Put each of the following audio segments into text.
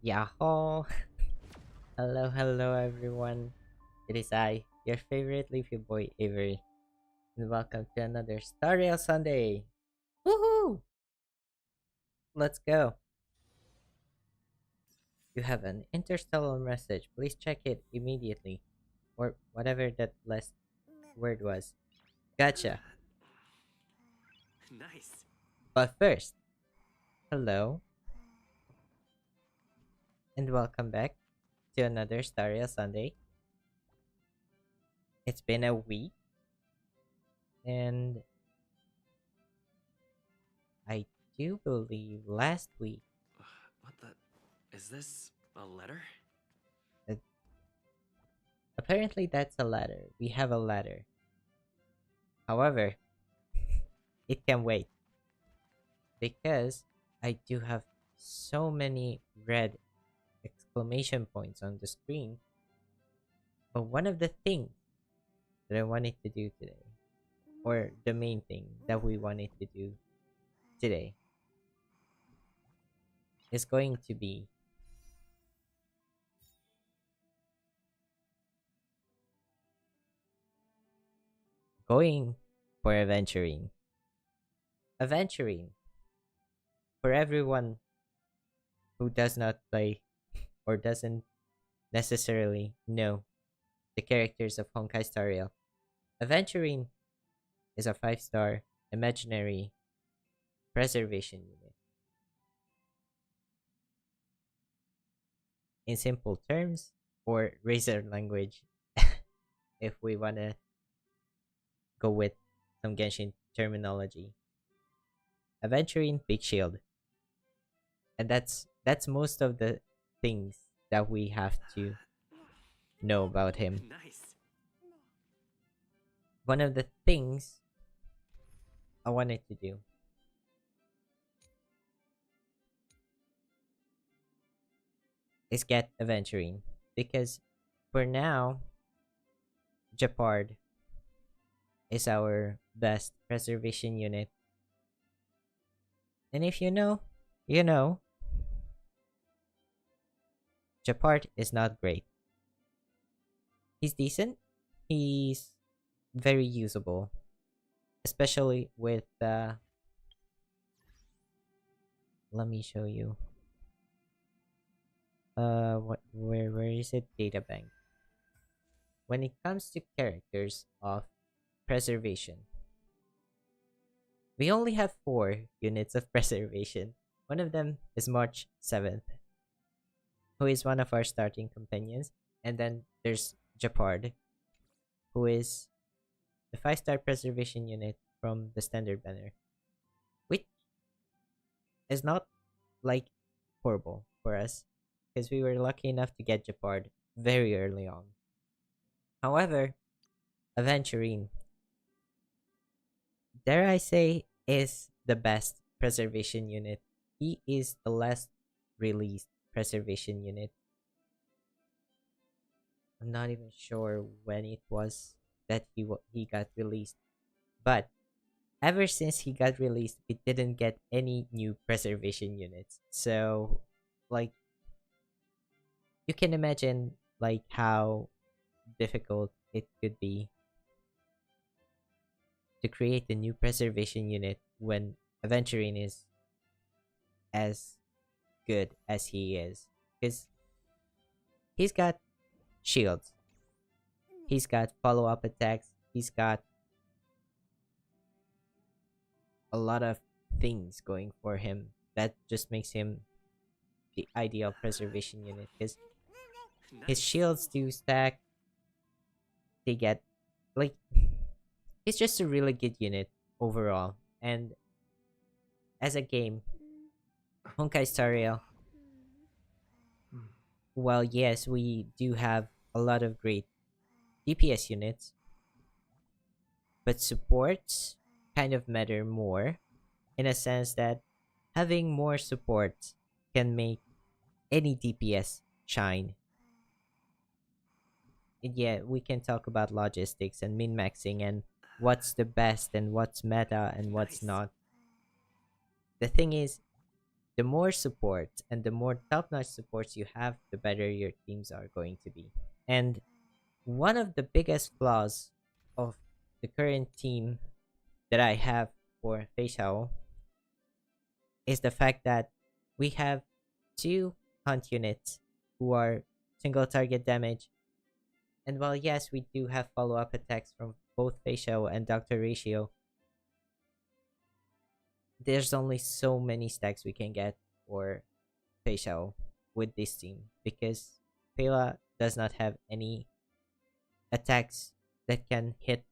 Yahoo! Hello, hello everyone. It is I, your favorite leafy boy Avery, and welcome to another Star Rail Sunday. Woohoo! Let's go. You have an interstellar message. Please check it immediately, or whatever that last word was. Gotcha. Nice. But first, hello and welcome back to another Star Rail Sunday. It's been a week, and I do believe last week. What the? Is this a letter? Apparently, that's a ladder. We have a ladder. However, it can wait because I do have so many red exclamation points on the screen. But one of the things that I wanted to do today, or the main thing that we wanted to do today, is going to be going for Aventurine. Aventurine, for everyone who does not play or doesn't necessarily know the characters of Honkai Star Rail, Aventurine is a 5-star imaginary preservation unit. In simple terms, or razor language, if we wanna go with some Genshin terminology, Aventurine Big Shield, and that's most of the things that we have to know about him. Nice. One of the things I wanted to do is get Aventurine because for now, Japard is our best preservation unit. And if you know, you know, Japard is not great. He's decent. He's very usable, especially with let me show you. Where is it? Data bank. When it comes to characters of preservation, we only have 4 units of preservation. One of them is March 7th, who is one of our starting companions, and then there's Japard, who is the 5-star preservation unit from the standard banner, which is not like horrible for us because we were lucky enough to get Japard very early on. However, Aventurine, dare I say, is the best preservation unit. He is the last released preservation unit. I'm not even sure when it was that he got released, but ever since he got released, it didn't get any new preservation units. So, like, you can imagine like how difficult it could be to create a new preservation unit when Aventurine is as good as he is, because he's got shields, he's got follow-up attacks, he's got a lot of things going for him that just makes him the ideal preservation unit because his Nice. shields do stack. They get like it's just a really good unit overall. And as a game, Honkai Star Rail, while yes, we do have a lot of great DPS units, but supports kind of matter more in a sense that having more support can make any DPS shine. And yeah, we can talk about logistics and min maxing and what's the best and what's meta and what's Nice. not. The thing is, the more support and the more top-notch supports you have, the better your teams are going to be. And one of the biggest flaws of the current team that I have for Feixiao is the fact that we have two hunt units who are single target damage. And while yes, we do have follow-up attacks from both Feixiao and Dr. Ratio, there's only so many stacks we can get for Feixiao with this team because Pela does not have any attacks that can hit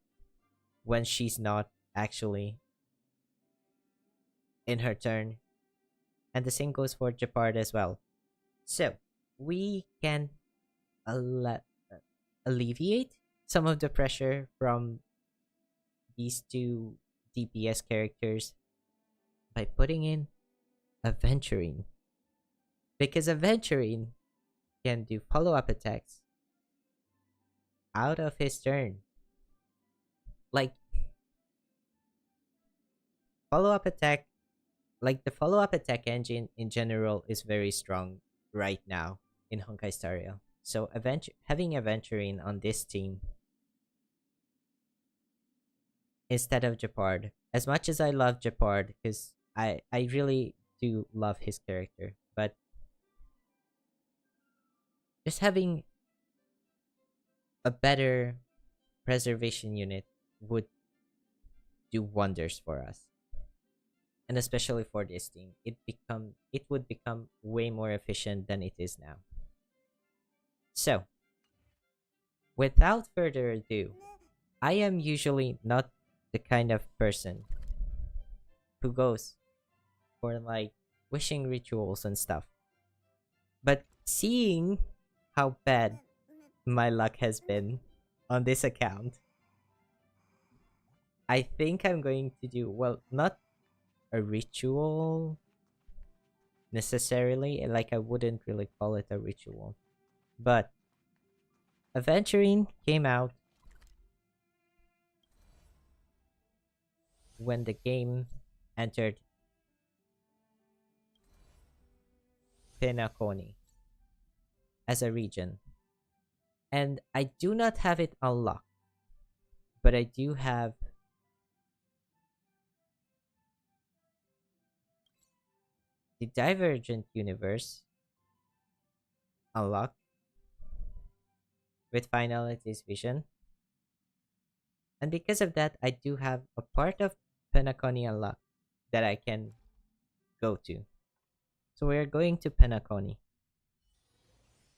when she's not actually in her turn. And the same goes for Japard as well. So we can alle- alleviate some of the pressure from these two DPS characters by putting in Aventurine. Because Aventurine can do follow-up attacks out of his turn. Like follow-up attack, like the follow-up attack engine in general is very strong right now in Honkai Star Rail. So having Aventurine on this team instead of Japard, as much as I love Japard, because I really do love his character, but just having a better preservation unit would do wonders for us. And especially for this team, it would become way more efficient than it is now. So, without further ado, I am usually not the kind of person who goes for like wishing rituals and stuff. But seeing how bad my luck has been on this account, I think I'm going to do, well, not a ritual necessarily, like I wouldn't really call it a ritual, but Aventurine came out when the game entered Penacony as a region. And I do not have it unlocked, but I do have the Divergent Universe unlocked with Finality's Vision. And because of that, I do have a part of Penacony unlocked that I can go to. So we're going to Penacony.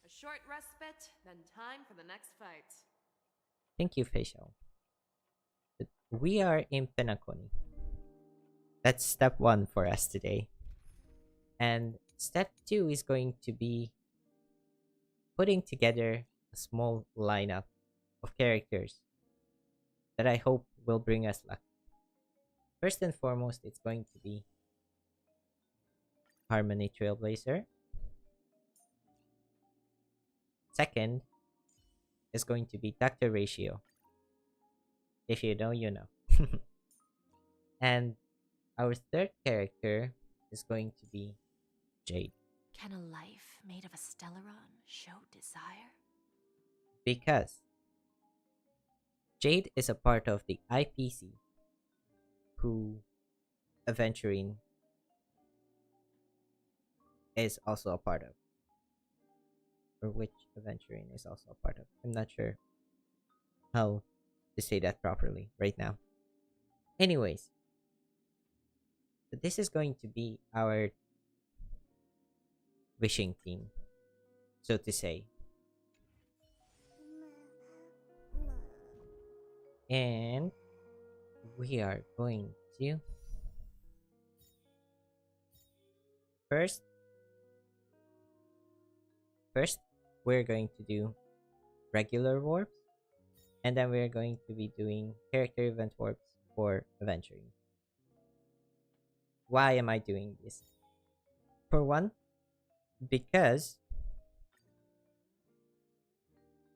A short respite, then time for the next fight. Thank you, Facial. We are in Penacony. That's step 1 for us today. And step 2 is going to be putting together a small lineup of characters that I hope will bring us luck. First and foremost, it's going to be Harmony Trailblazer. Second is going to be Dr. Ratio. If you know, you know. And our third character is going to be Jade. Can a life made of a Stellaron show desire? Because Jade is a part of the IPC who Aventurine is also a part of. Or which Aventurine is also a part of. I'm not sure how to say that properly right now. Anyways, so this is going to be our wishing team, so to say. And we are going to first we're going to do regular warps, and then we're going to be doing character event warps for Aventurine. Why am I doing this? For one, because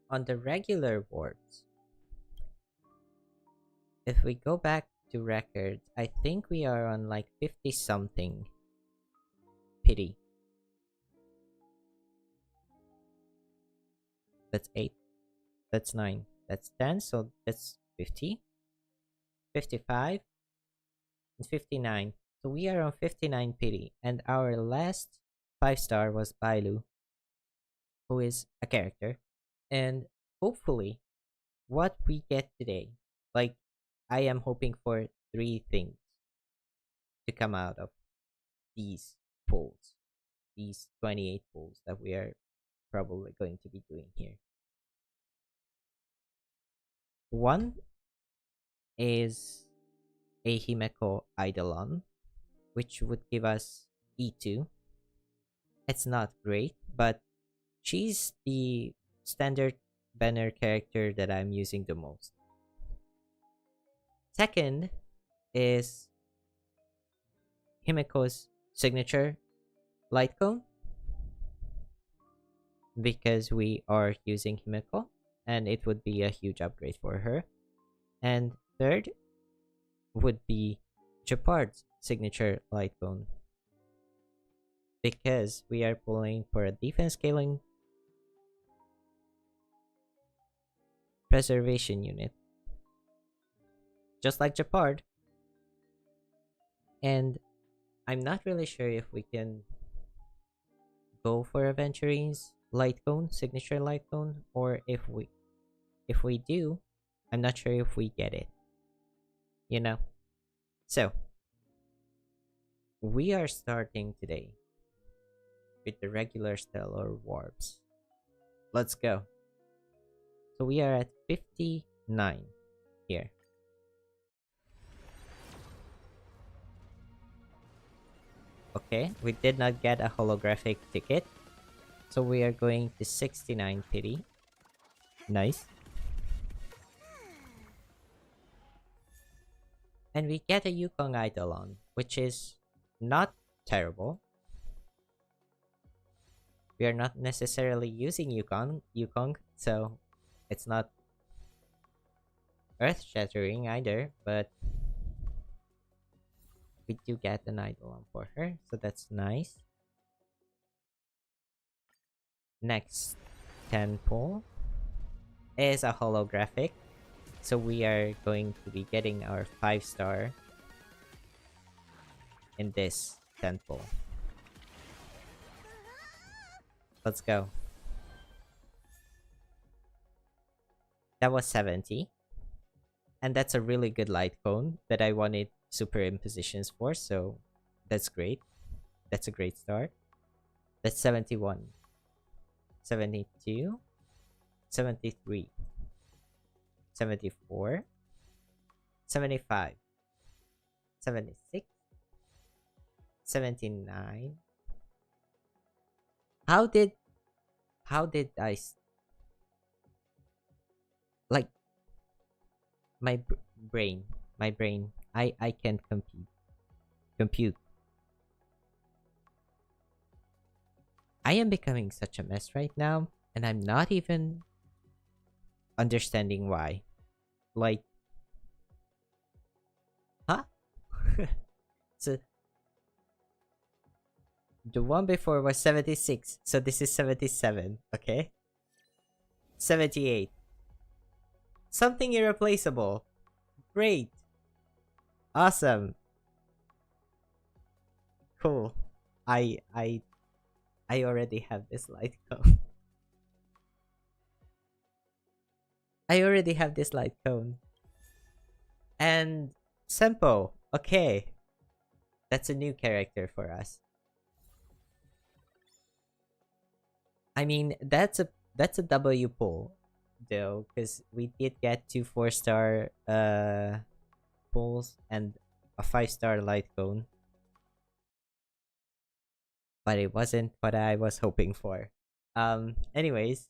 on the regular warps, if we go back to records, I think we are on like 50 something pity. That's 8. That's 9. That's 10. So that's 50, 55, and 59. So we are on 59 pity. And our last 5-star was Bailu, who is a character. And hopefully, what we get today, like, I am hoping for 3 things to come out of these polls, these 28 polls that we are probably going to be doing here. One is a Himeko Eidolon, which would give us E2. It's not great, but she's the standard banner character that I'm using the most. Second is Himeko's signature light cone, because we are using Himeko and it would be a huge upgrade for her. And third would be Japard's signature light cone, because we are pulling for a defense scaling preservation unit, just like Japard. And I'm not really sure if we can go for Aventurine's light cone, signature light cone, or if we do, I'm not sure if we get it. You know? So we are starting today with the regular stellar warps. Let's go. So we are at 59 here. Okay, we did not get a holographic ticket. So we are going to 69 pity. Nice. And we get a Yukong Eidolon, which is not terrible. We are not necessarily using Yukong, so it's not earth-shattering either, but we do get an Eidolon for her, so that's nice. Next 10 pull is a holographic, so we are going to be getting our 5-star in this 10 pull. Let's go. That was 70. And that's a really good light cone that I wanted super impositions for, so that's great. That's a great start. That's 71. 72. 73. 74. 75. 76. 79. How did I like my brain I can't compute. I am becoming such a mess right now, and I'm not even understanding why. Like, huh? So the one before was 76, so this is 77, okay? 78. Something irreplaceable. Great. Awesome. Cool. I already have this light cone. I already have this light cone. And Sempo. Okay. That's a new character for us. I mean, that's a W pull though, because we did get 2 4-star pulls and a 5-star light cone. But it wasn't what I was hoping for. Anyways,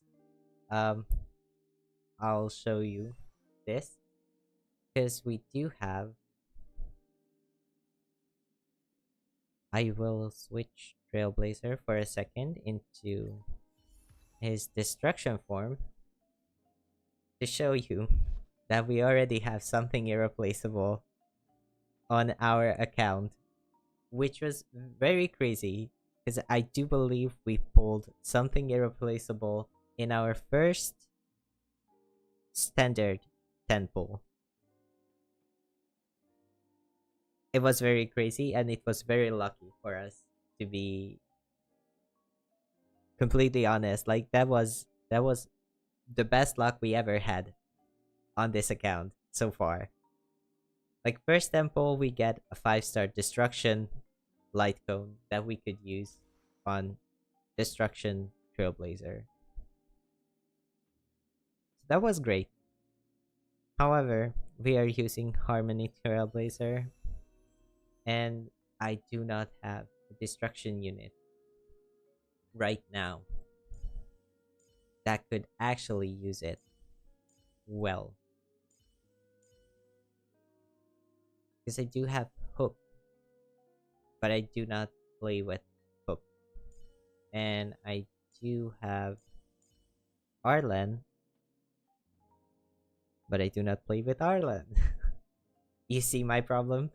I'll show you this, because we do have. I will switch Trailblazer for a second into his destruction form to show you that we already have something irreplaceable on our account, which was very crazy because I do believe we pulled something irreplaceable in our first standard 10 pull. It was very crazy and it was very lucky for us, to be completely honest. Like that was the best luck we ever had on this account so far. Like first temple, we get a 5-star destruction light cone that we could use on destruction trailblazer. So that was great. However, we are using harmony trailblazer, and I do not have a destruction unit right now that could actually use it well. Because I do have hook, but I do not play with hook. And I do have Arlen, but I do not play with Arlen. You see my problem?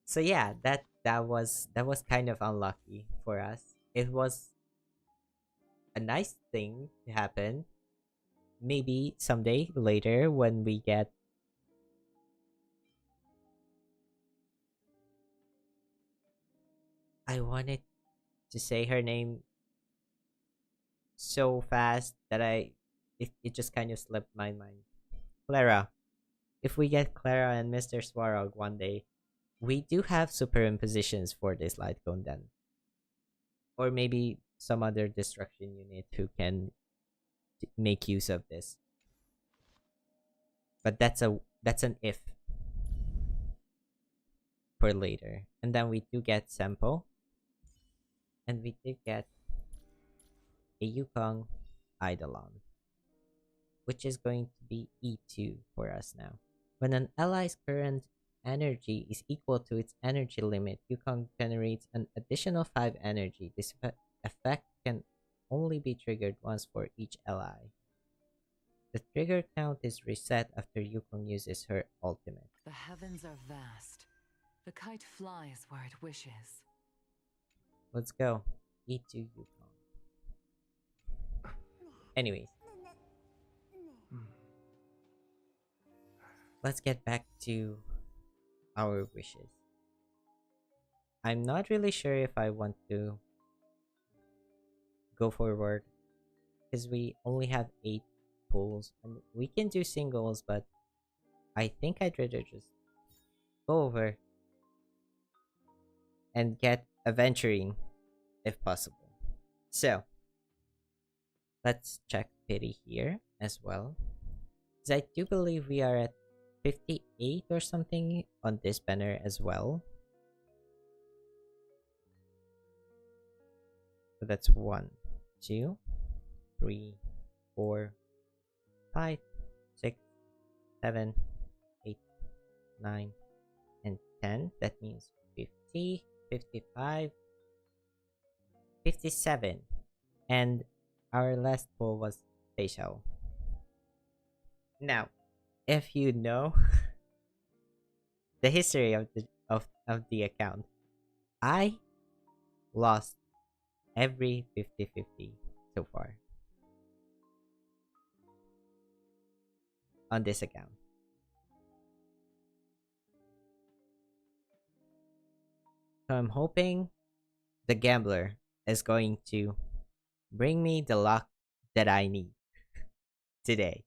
So yeah, that was kind of unlucky for us. It was a nice thing to happen. Maybe someday later when we get I wanted to say her name so fast that it just kind of slipped my mind. Clara. If we get Clara and Mr. Swarog one day, we do have superimpositions for this light cone then. Or maybe some other destruction unit who can make use of this. But that's an if for later. And then we do get Sempo. And we do get a Yukong Eidolon, which is going to be E2 for us now. When an ally's current energy is equal to its energy limit, Yukong generates an additional 5 energy. This effect can only be triggered once for each ally. The trigger count is reset after Yukong uses her ultimate. The heavens are vast. The kite flies where it wishes. Let's go. E2 Yukong. Anyways. Let's get back to our wishes. I'm not really sure if I want to go forward because we only have 8 pulls and we can do singles, but I think I'd rather just go over and get Aventurine if possible. So let's check pity here as well, because I do believe we are at 58 or something on this banner as well. So that's 1, 2, 3, 4, 5, 6, 7, 8, 9, and 10. That means 50, 55, 57. And our last pull was Seishao. Now, if you know the history of the account, I lost every 50-50 so far on this account. So I'm hoping the gambler is going to bring me the luck that I need today.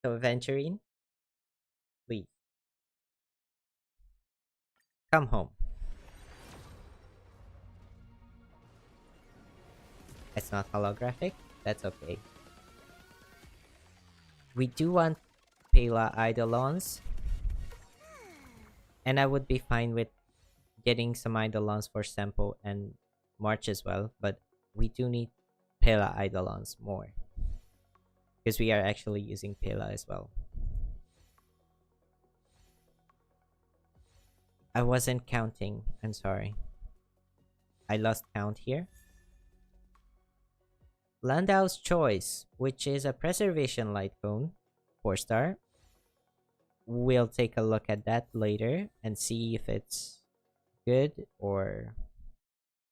So Aventurine, please come home. It's not holographic, that's okay. We do want Pela Eidolons, and I would be fine with getting some Eidolons for Sempo and March as well, but we do need Pela Eidolons more, because we are actually using Pela as well. I wasn't counting, I'm sorry. I lost count here. Landau's Choice, which is a preservation light cone, 4-star. We'll take a look at that later and see if it's good or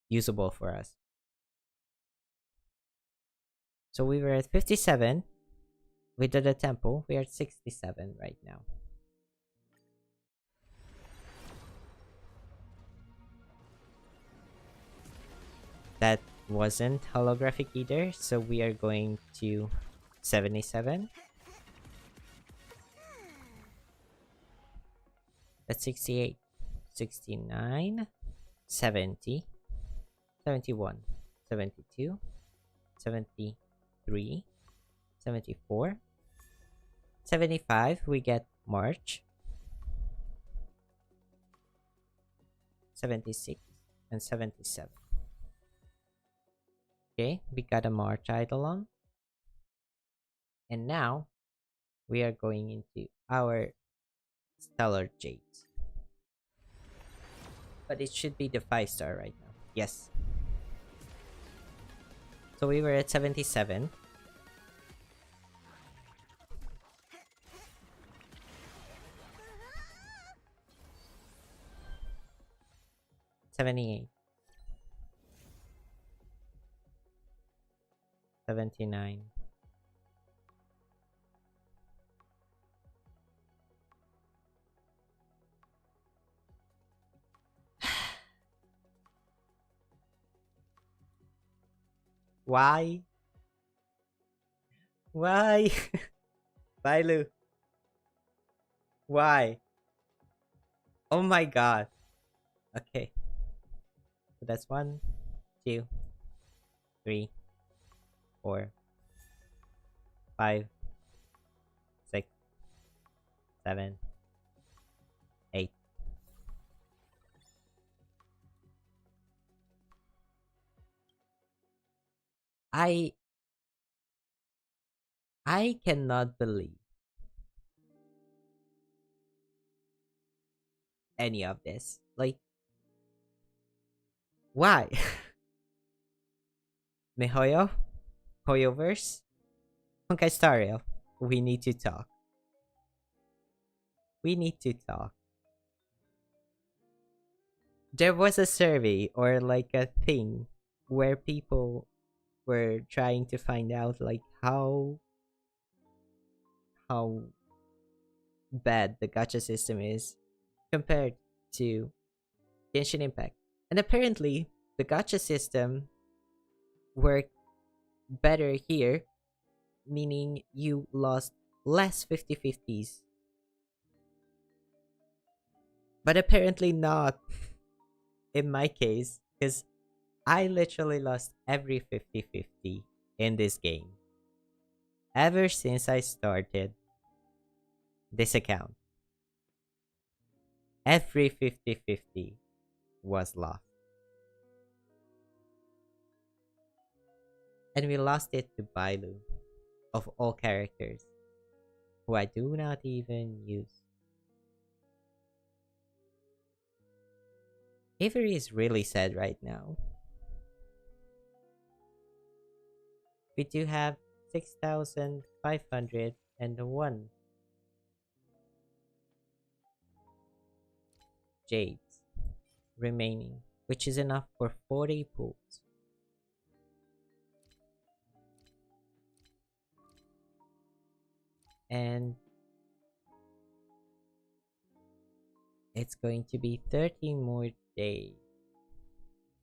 usable for us. So we were at 57. We did a tempo. We are at 67 right now. That wasn't holographic either, so we are going to 77. That's 68, 69, 70, 71, 72, 73, 74, 75. We get March, 76, and 77. Okay, we got a March Eidolon. And now we are going into our Stellar Jades. But it should be the 5-star right now. Yes. So we were at 77. $78. 79. 'Why? Why? Bailu. Why? Oh my god. Okay. So that's 1, 2, 3, 4, 5, 6, 7, 8. I cannot believe any of this. Like, why? Mihoyo? Hoyoverse? Honkai Star Rail. We need to talk. We need to talk. There was a survey or like a thing where people were trying to find out like how bad the gacha system is compared to Genshin Impact. And apparently the gacha system worked better here, meaning you lost less 50-50s. But apparently not in my case, because I literally lost every 50-50 in this game. Ever since I started this account, every 50-50 was lost. And we lost it to Bailu, of all characters, who I do not even use. Avery is really sad right now. We do have 6,501 jades remaining, which is enough for 40 pools. And it's going to be 13 more days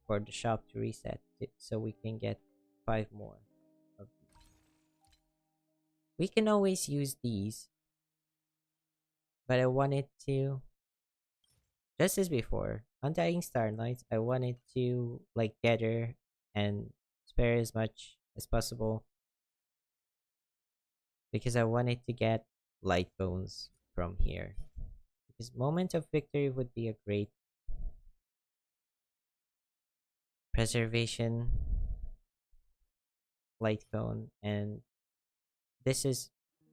for the shop to reset it, so we can get 5 more of these. We can always use these, but I wanted to, just as before, Undying Starlights, I wanted to like gather and spare as much as possible because I wanted to get light bones from here. Because Moment of Victory would be a great preservation light cone, and this is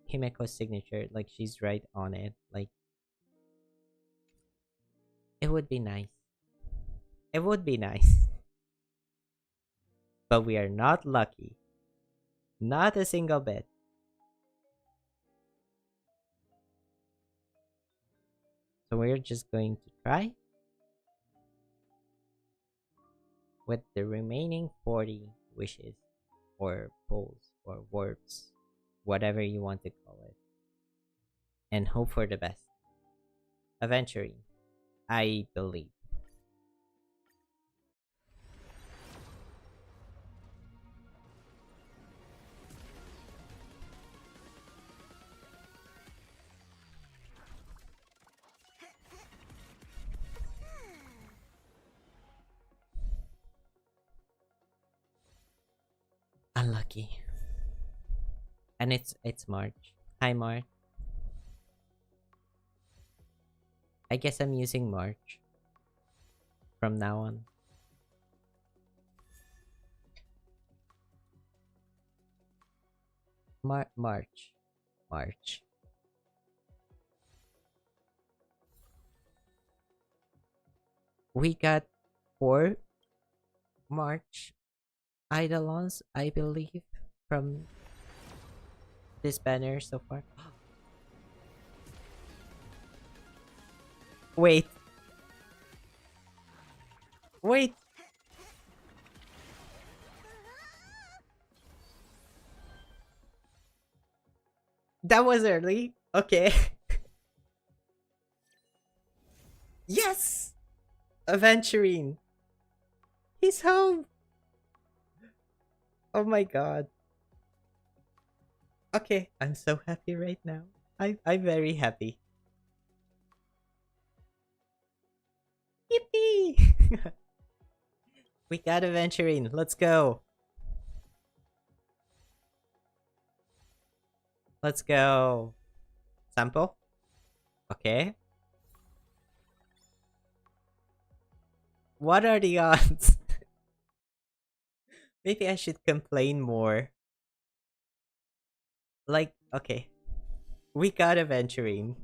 Himeko's signature, like she's right on it. Like, it would be nice. It would be nice. But we are not lucky. Not a single bit. So we're just going to try. with the remaining 40 wishes, or poles, or warps, whatever you want to call it, and hope for the best. Aventurine, I believe. Unlucky. And it's March. Hi March. I guess I'm using March from now on. March. March. We got 4 March Eidolons, I believe, from this banner so far. Wait. Wait. That was early. Okay. Yes! Aventurine. He's home. Oh my god. Okay, I'm so happy right now. I'm very happy. Yippee! We got Aventurine. Let's go. Let's go. Sample? Okay. What are the odds? Maybe I should complain more. Like, okay. We got Aventurine.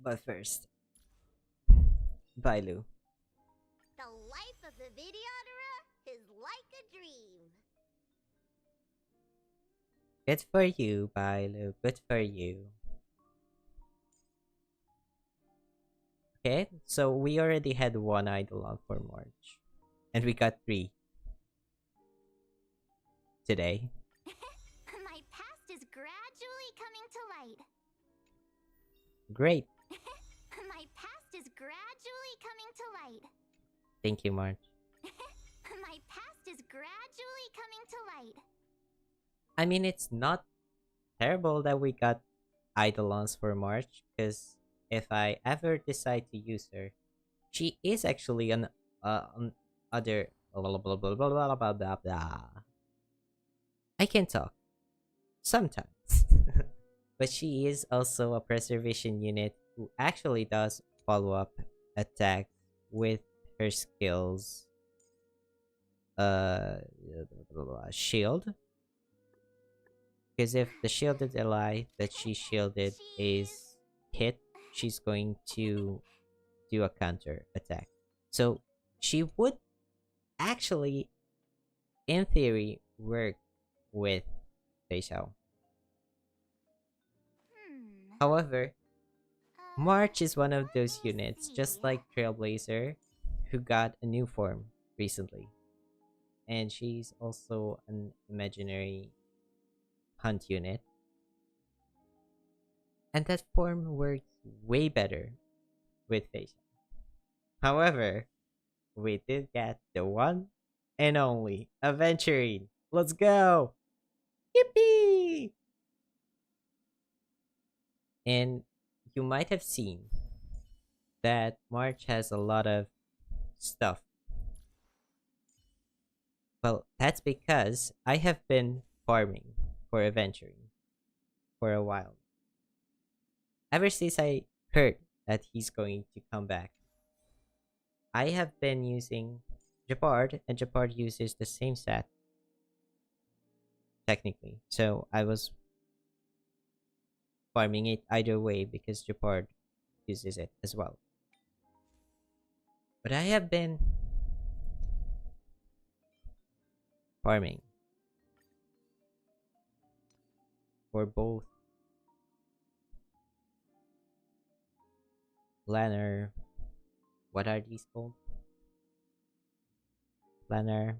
But first, Bailu. The life of the Videodora is like a dream. Good for you, Bailu. Good for you. Okay, so we already had 1 Eidolon for March. And we got 3 today. My past is gradually coming to light. Great. My past is gradually coming to light. Thank you, March. My past is gradually coming to light. I mean, it's not terrible that we got Eidolons for March, because if I ever decide to use her, she is actually an other blah blah blah blah blah blah blah blah blah. I can talk sometimes, but she is also a preservation unit who actually does follow up attacks with her skills. Shield, because if the shielded ally that she shielded is hit, she's going to do a counter attack. So she would actually, in theory, work with Fei Xiao. However, March is one of those units, just like Trailblazer, who got a new form recently. And she's also an imaginary hunt unit. And that form works way better with Fei Xiao. However, we did get the one and only Aventurine. Let's go! Yippee! And you might have seen that March has a lot of stuff. Well, that's because I have been farming for Aventurine for a while. Ever since I heard that he's going to come back, I have been using Japard, and Japard uses the same set, technically. So I was farming it either way because Japard uses it as well. But I have been farming for both planner. What are these called? Planner,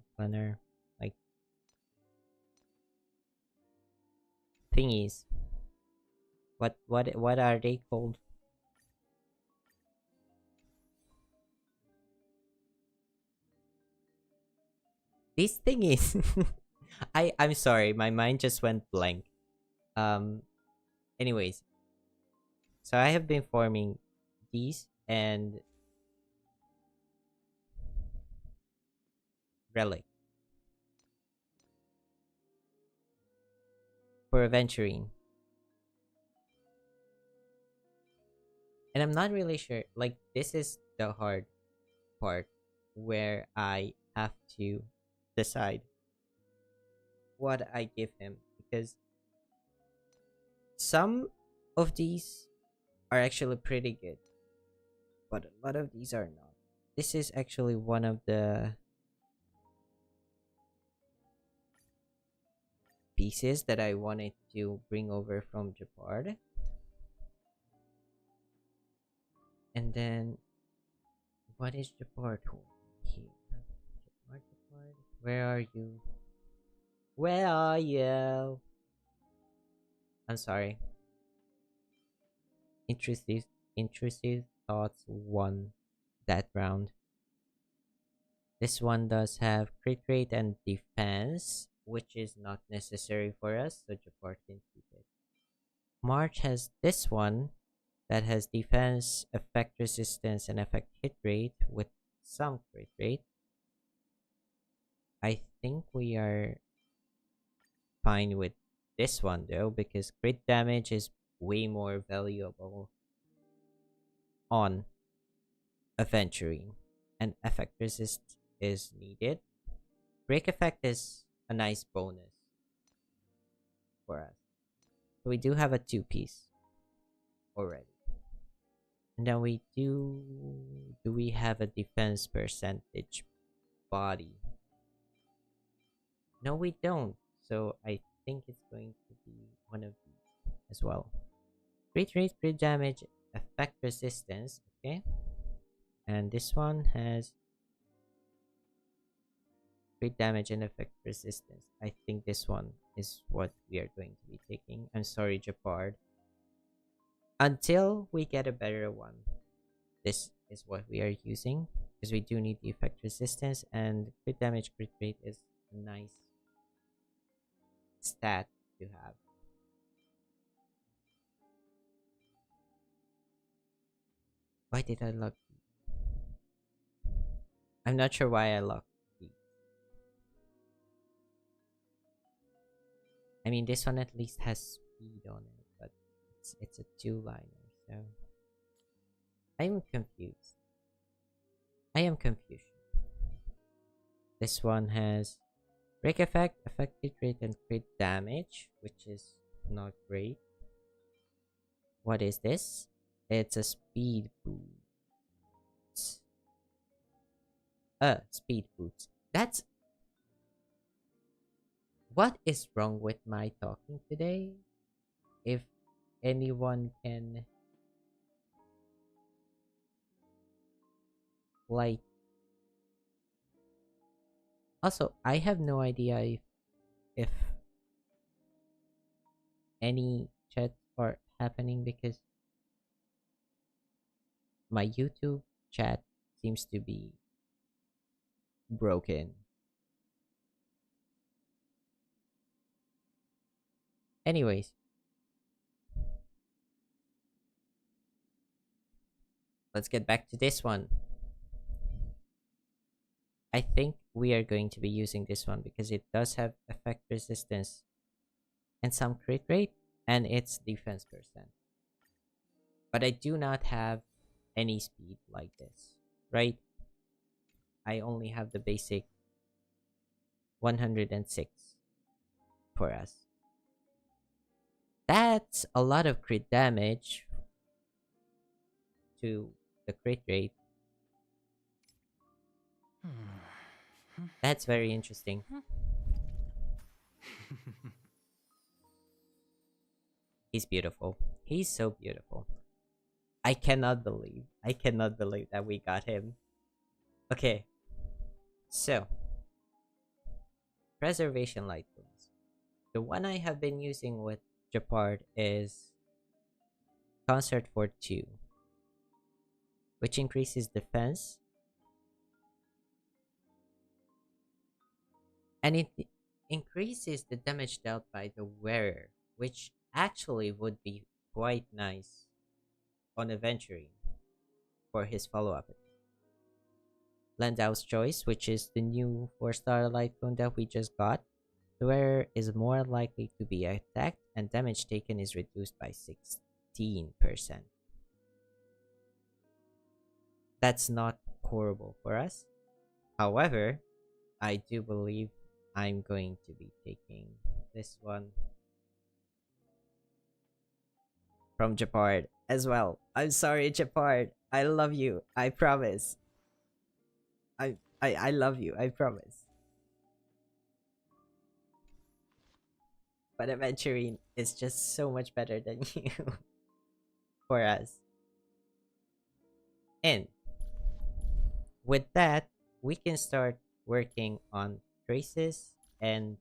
like thingies. What are they called? These thingies. I'm sorry, my mind just went blank. Um. Anyways, so I have been forming these and relic for Aventurine. And I'm not really sure. Like, this is the hard part where I have to decide what I give him because some of these are actually pretty good, but a lot of these are not. This is actually one of the pieces that I wanted to bring over from Japard. And then, what is Japard holding here? Japard, where are you? Where are you? I'm sorry. Intrusive thoughts won that round. This one does have crit rate and defense, which is not necessary for us, so Japard can keep it. March has this one that has defense, effect resistance, and effect hit rate with some crit rate. I think we are fine with this one though, because crit damage is way more valuable on Aventurine, and effect resist is needed. Break effect is a nice bonus for us. So we do have a 2-piece already. And then we do we have a defense percentage body? No, we don't. So I think it's going to be one of these as well. Crit rate, crit damage, effect resistance. Okay. And this one has crit damage and effect resistance. I think this one is what we are going to be taking. I'm sorry, Japard. Until we get a better one, this is what we are using because we do need the effect resistance, and crit damage, crit rate is a nice stat to have. Why did I lock these? I'm not sure why I locked these. I mean, this one at least has speed on it, but it's a 2-liner, so I'm confused. I am confused. This one has break effect, effective rate, and crit damage, which is not great. What is this? It's a speed boost. Speed boost. That's... What is wrong with my talking today? If anyone can... Like... Also, I have no idea if any chats are happening because my YouTube chat seems to be broken. Anyways, let's get back to this one. I think we are going to be using this one because it does have effect resistance and some crit rate, and its defense percent. But I do not have any speed like this, right? I only have the basic 106 for us. That's a lot of crit damage to the crit rate. That's very interesting. He's beautiful. He's so beautiful. I cannot believe that we got him. Okay, so preservation light tools. The one I have been using with Japard is Concert for 2, which increases defense and it increases the damage dealt by the wearer, which actually would be quite nice on Aventurine for his follow-up. Landau's Choice, which is the new 4-star light cone that we just got. The wearer is more likely to be attacked and damage taken is reduced by 16%. That's not horrible for us. However, I do believe I'm going to be taking this one from Japard as well. I'm sorry, Japard. I love you. I promise. I love you. I promise. But Aventurine is just so much better than you for us. And with that, we can start working on traces and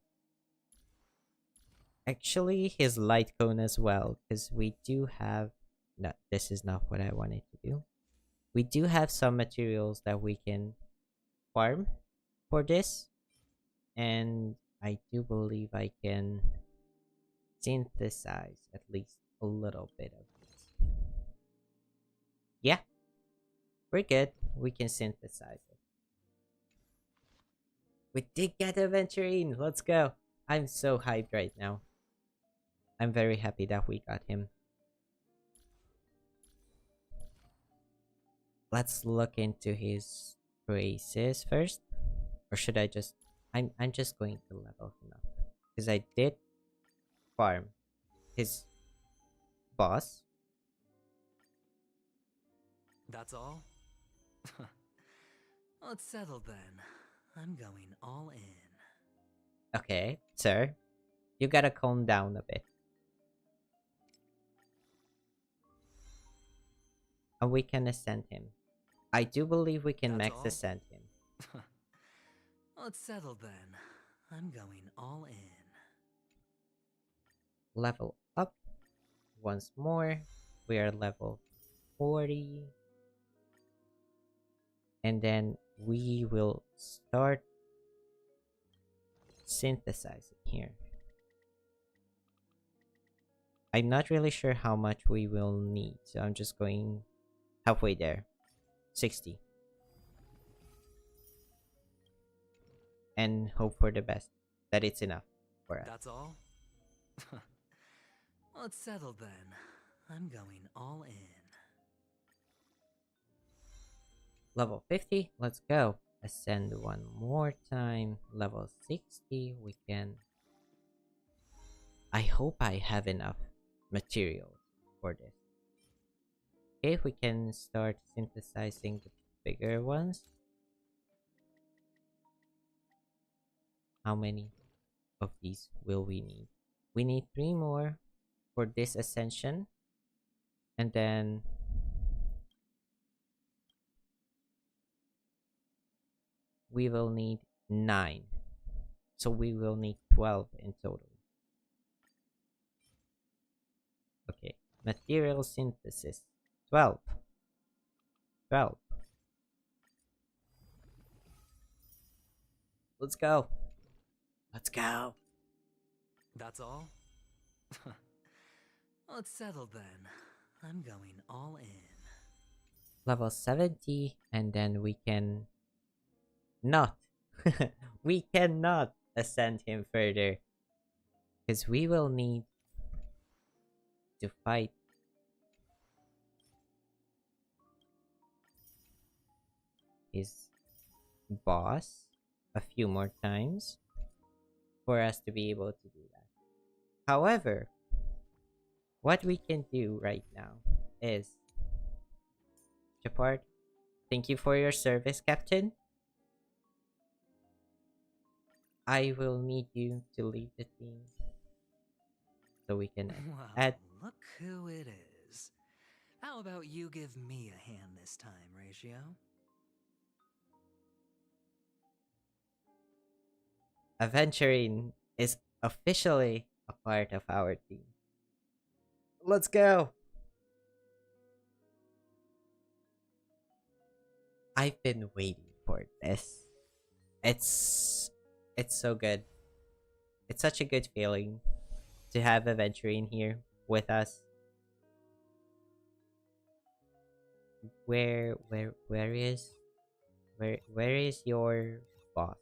actually his light cone as well, because we do have no, this is not what I wanted to do. We do have some materials that we can farm for this, and I do believe I can synthesize at least a little bit of this. Yeah, we're good. We can synthesize it. We did get Aventurine. Let's go. I'm so hyped right now. I'm very happy that we got him. Let's look into his traces first. Or should I just I'm just going to level him up. Because I did farm his boss. That's all? Well, it's settled then. I'm going all in. Okay, sir. You gotta calm down a bit. And we can ascend him. I do believe we can That's max all? ascend him. Well, it's settled then. I'm going all in. Level up once more. We are level 40. And then we will start synthesizing here. I'm not really sure how much we will need, so I'm just going halfway there. 60. And hope for the best, that it's enough for us. That's all? Well, it's settled then. I'm going all in. Level 50, let's go. Ascend one more time. Level 60, we can... I hope I have enough materials for this. Okay, we can start synthesizing the bigger ones. How many of these will we need? We need 3 more for this ascension. And then we will need 9. So we will need 12 in total. Okay, material synthesis. 12. 12. Let's go. Let's go. That's all? Well, it's settled then. I'm going all in. Level 70, and then we can not. We cannot ascend him further. Because we will need to fight his boss a few more times for us to be able to do that. However, what we can do right now is Japard, thank you for your service, Captain. I will need you to leave the team so we can Well, add. look who it is. How about you give me a hand this time, Ratio? Aventurine is officially a part of our team. Let's go! I've been waiting for this. It's it's so good. It's such a good feeling to have Aventurine here with us. Where is your boss?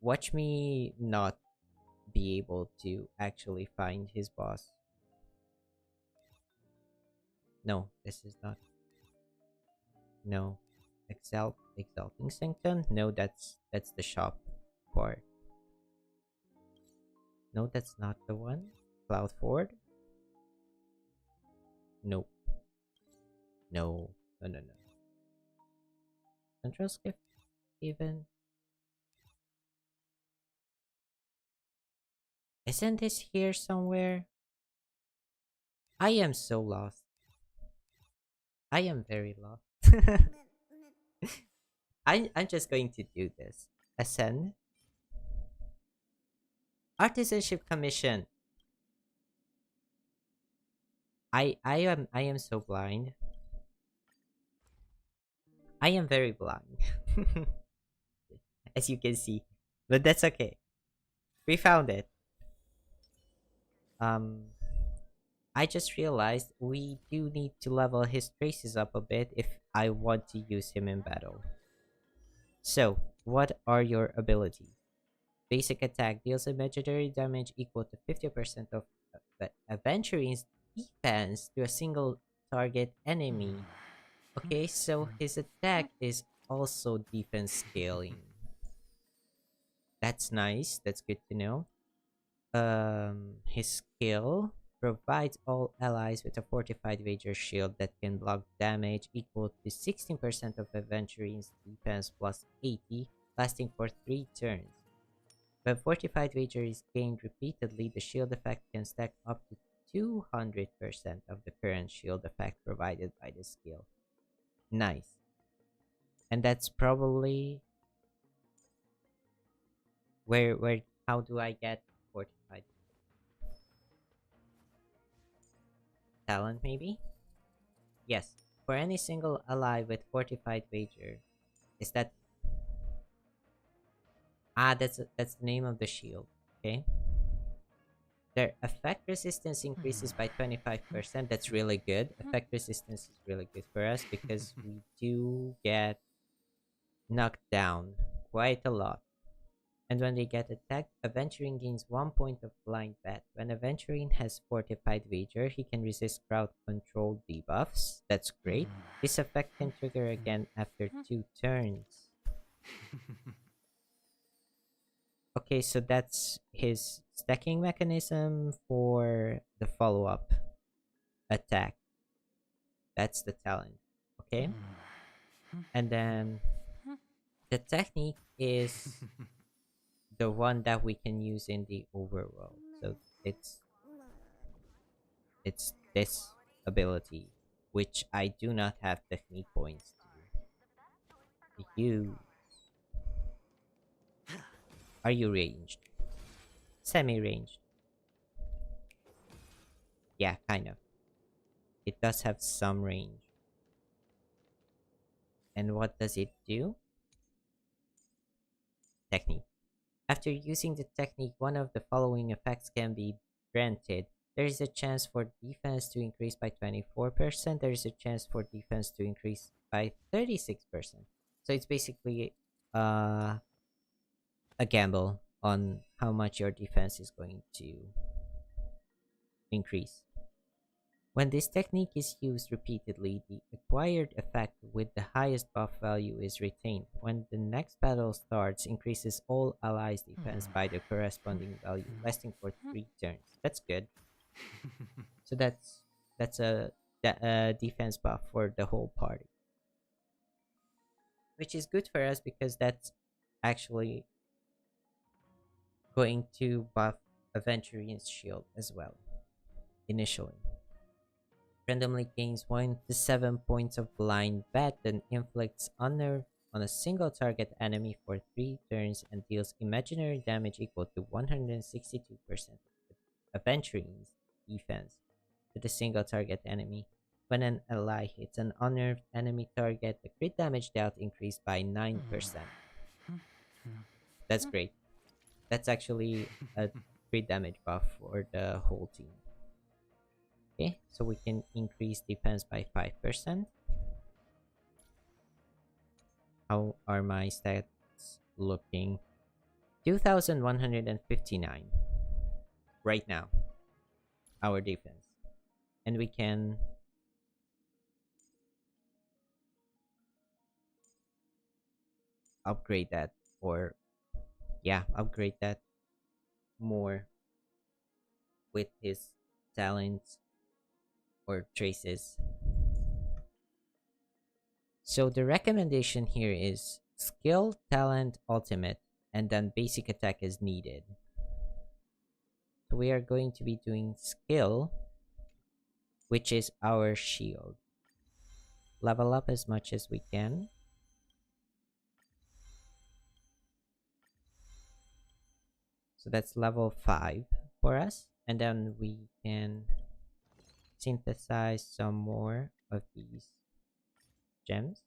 Watch me not be able to actually find his boss. No, this is not. No. Exalting Sanctum? No, that's the shop part. No, that's not the one. Cloud Ford? Nope. No. No, no, no. Central Skiff even? Isn't this here somewhere? I am so lost. I am very lost. I'm just going to do this. Ascend. Artisanship Commission. I am so blind. I am very blind. As you can see. But that's okay. We found it. Um I just realized we do need to level his traces up a bit if I want to use him in battle. So, what are your abilities? Basic attack deals imaginary damage equal to 50% of Aventurine's defense to a single target enemy. Okay, so his attack is also defense scaling. That's nice. That's good to know. His skill provides all allies with a fortified wager shield that can block damage equal to 16% of Aventurine's defense plus 80, lasting for 3 turns. When fortified wager is gained repeatedly, the shield effect can stack up to 200% of the current shield effect provided by the skill. Nice. And that's probably where how do I get fortified talent maybe? Yes. For any single ally with fortified wager. Is that that's the name of the shield. Okay. Their effect resistance increases by 25%. That's really good. Effect resistance is really good for us because we do get knocked down quite a lot. And when they get attacked, Aventurine gains 1 point of blind bet. When Aventurine has fortified wager, he can resist crowd control debuffs. That's great. This effect can trigger again after 2 turns. Okay, so that's his stacking mechanism for the follow-up attack. That's the talent. Okay? And then the technique is the one that we can use in the overworld. So it's this ability, which I do not have technique points to use. Are you ranged? Semi-ranged. Yeah, kind of. It does have some range. And what does it do? Technique. After using the technique, one of the following effects can be granted. There is a chance for defense to increase by 24%. There is a chance for defense to increase by 36%. So it's basically a gamble on how much your defense is going to increase. When this technique is used repeatedly, the acquired effect with the highest buff value is retained. When the next battle starts, increases all allies' defense by the corresponding value, lasting for 3 turns. That's good. So that's a defense buff for the whole party, which is good for us because that's actually going to buff Aventurine's shield as well, initially. Randomly gains 1 to 7 points of blind bet, then inflicts unnerve on a single target enemy for 3 turns and deals imaginary damage equal to 162% of Aventurine's defense to the single target enemy. When an ally hits an unnerved enemy target, the crit damage dealt increased by 9%. That's great. That's actually a crit damage buff for the whole team. Okay, so we can increase defense by 5%. How are my stats looking? 2,159 right now, our defense. And we can upgrade that, or yeah, upgrade that more with his talents or traces. So the recommendation here is skill, talent, ultimate, and then basic attack is needed. So we are going to be doing skill, which is our shield. Level up as much as we can. So that's level 5 for us. And then we can synthesize some more of these gems.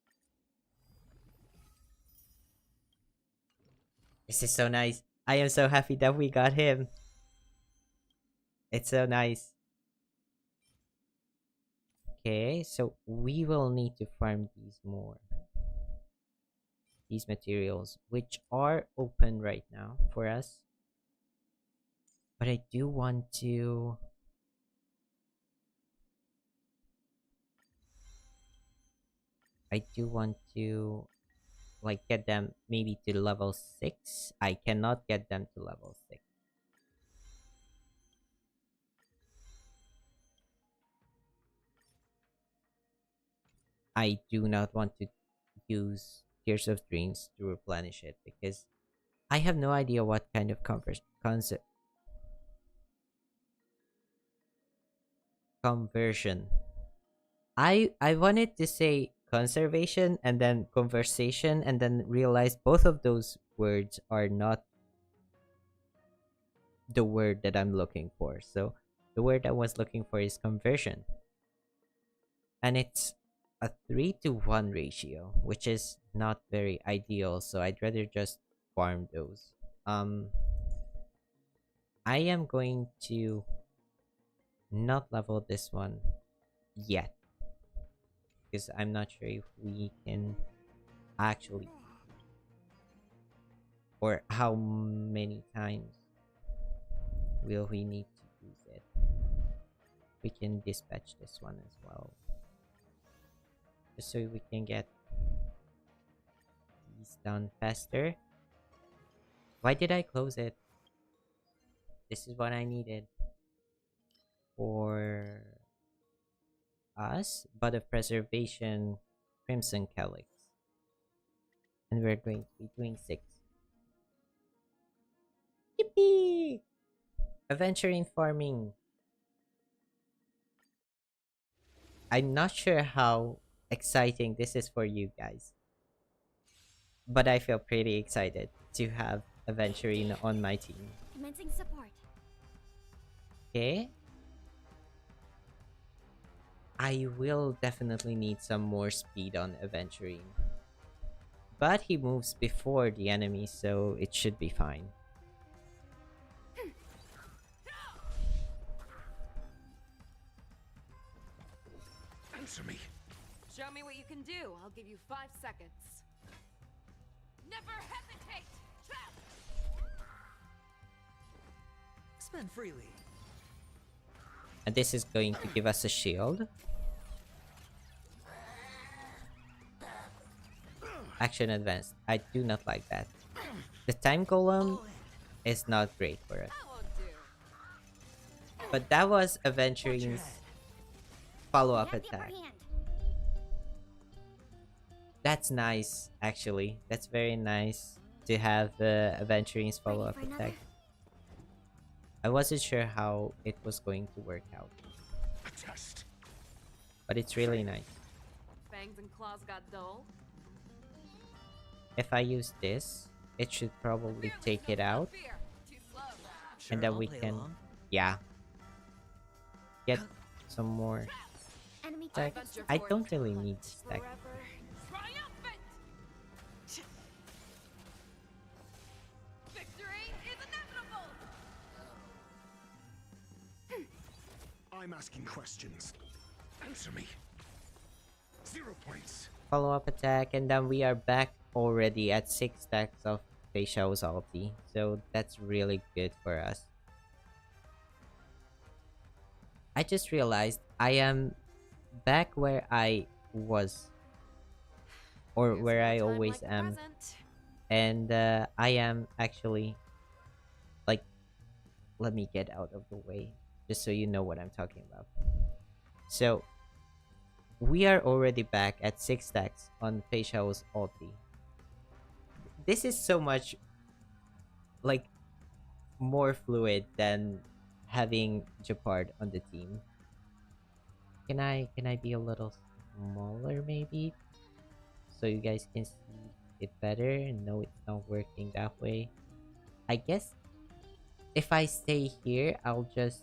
This is so nice. I am so happy that we got him. It's so nice. Okay, so we will need to farm these more. These materials, which are open right now for us. But I do want to... like get them maybe to level 6. I cannot get them to level 6. I do not want to use Tears of Dreams to replenish it because I have no idea what kind of conversion. I wanted to say conservation and then conversation and then realized both of those words are not the word that I'm looking for. So the word I was looking for is conversion. And it's a 3-to-1 ratio, which is not very ideal, so I'd rather just farm those. I am going to not level this one yet because I'm not sure if we can actually, or how many times will we need to use it. We can dispatch this one as well, just so we can get these done faster. Why did I close it? This is what I needed for us, but of preservation, Crimson Calyx. And we're going to be doing 6. Yippee! Aventurine farming. I'm not sure how exciting this is for you guys, but I feel pretty excited to have Aventurine on my team. Commencing support. Okay. I will definitely need some more speed on Aventurine. But he moves before the enemy, so it should be fine. Answer me. Show me what you can do. I'll give you 5 seconds. Never hesitate! Trap! Spend freely. And this is going to give us a shield. Action advanced. I do not like that. The time golem is not great for us. That won't do. But that was Aventurine's follow-up Hand the upper attack. hand. That's nice, actually. That's very nice to have Aventurine's follow-up Ready for another? attack. I wasn't sure how it was going to work out. A test. but it's really nice. Fangs and claws got dull. If I use this, it should probably take it out, Too slow. Sure, and then I'll we play can, along. yeah, get some more Enemy stacks. target I don't really need stack. Forever triumphant. Victory is inevitable. I'm asking questions. Answer me. 0 points. Follow-up attack, and then we are back already at 6 stacks of Feishao's ulti, so that's really good for us. I just realized I am back where I was, or Here's where more I time always like the am, present. and I am actually, like, let me get out of the way just so you know what I'm talking about. So we are already back at 6 stacks on Feishao's ulti. This is so much like more fluid than having Japard on the team. Can I be a little smaller maybe, so you guys can see it better? No, it's not working that way. I guess if I stay here, I'll just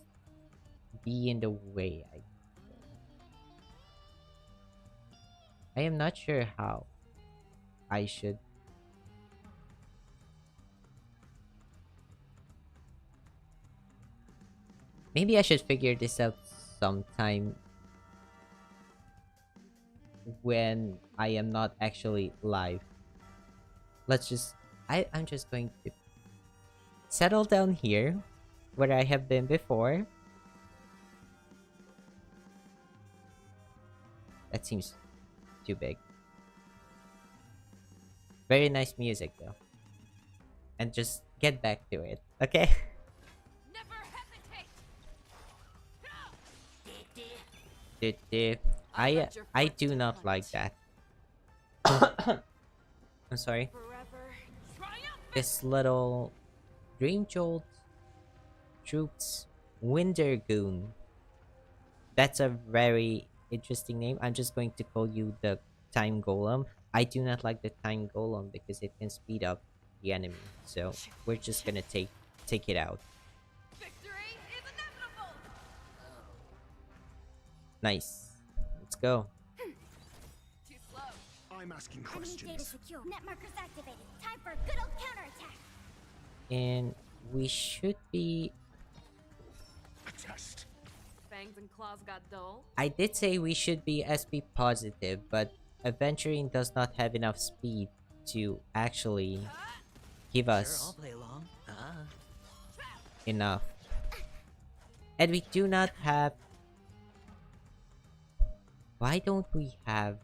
be in the way. I am not sure how I should. Maybe I should figure this out sometime when I am not actually live. Let's just, I'm just going to settle down here where I have been before. That seems too big. Very nice music though. And just get back to it, okay? Never hesitate. I do not like that. I'm sorry. Forever triumphant. This little Dream Jolt Troops Windergoon. That's a very interesting name. I'm just going to call you the Time Golem. I do not like the Time Golem because it can speed up the enemy. So we're just gonna take it out. Victory is inevitable. Nice. Let's go. Too slow. I'm asking Enemy data questions. secure. Net markers activated. Time for a good old counterattack. And we should be... A test. Fangs and claws got dull. I did say we should be SP positive, but Aventurine does not have enough speed to actually give Sure, I'll us play along. enough. And we do not have... Why don't we have...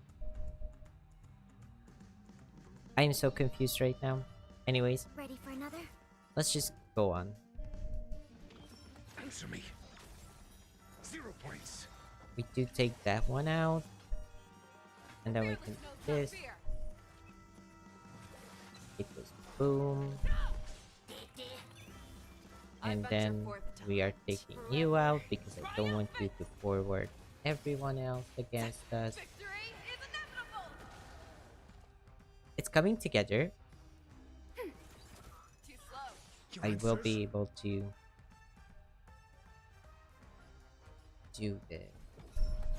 I am so confused right now. Anyways, Ready for another? let's just go on. Answer me. 0 points. We do take that one out. And then we can Fearless do knows no this. fear. It goes boom. And then we are taking you out because I don't want you to forward everyone else against us. Victory is inevitable. It's coming together. Too slow. Your I will answers? be able to do this.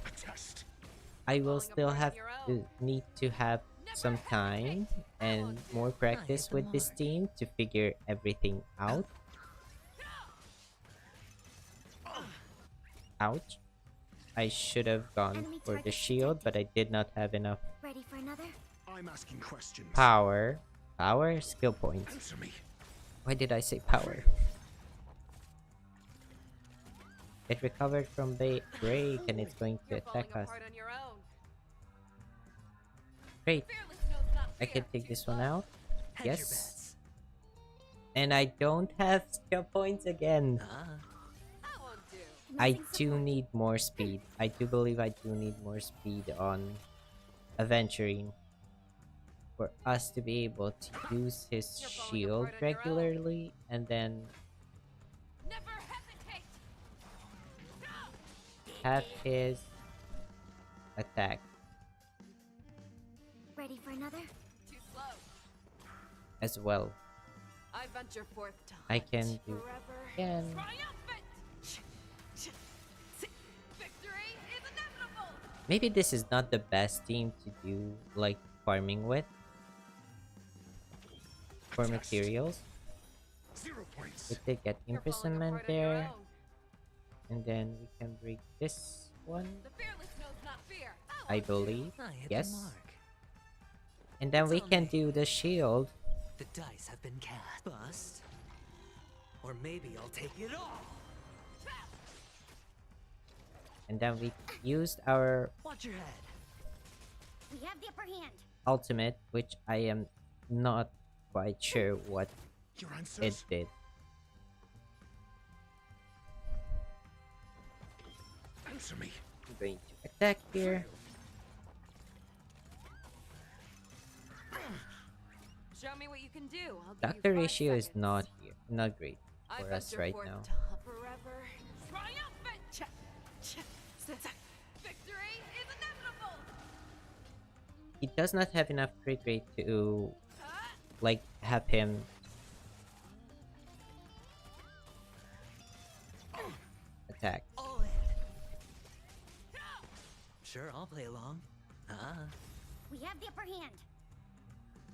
A test. I will Falling still apart have on your to own. need to have some time and more practice with this team to figure everything out. Ouch. I should have gone Enemy for the target shield, but I did not have enough Ready for another? I'm asking questions. power. Power? Skill points. Answer me. Why did I say power? It recovered from the break and it's going to You're falling attack us. apart on your own. Great. Fearless knows not I fear. can take Too this one slow. out. Hedge your Yes. bets. And I don't have skill points again. That won't do. I Missing do support. need more speed. I do believe I do need more speed on Aventurine for us to be able to use his You're falling shield apart on your own. regularly and then Never hesitate. have his attack Ready for another? Too slow. as well. I venture forth to I hunt can do forever. again. Triumphant! Victory is inevitable! Maybe this is not the best team to do like farming with for Test. materials. 0 points. We did get You're falling imprisonment apart on your there, own. and then we can break this one, The fearless knows not fear. I believe. I hit Yes. the mark. And then It's we on can me. do the shield. The dice have been cast. Bust. Or maybe I'll take it all. And then we used our Watch your head. We have the upper hand. ultimate, which I am not quite sure what Your it answers? did. Answer me. I'm going to attack here. Show me what you can do. I'll give Doctor you 5 ratio is seconds. not here, not great I for us venture right forth now. to hunt forever. Triumphant! Victory is inevitable! He does not have enough crit rate to like have him attack. All in. Sure, I'll play along. We have the upper hand.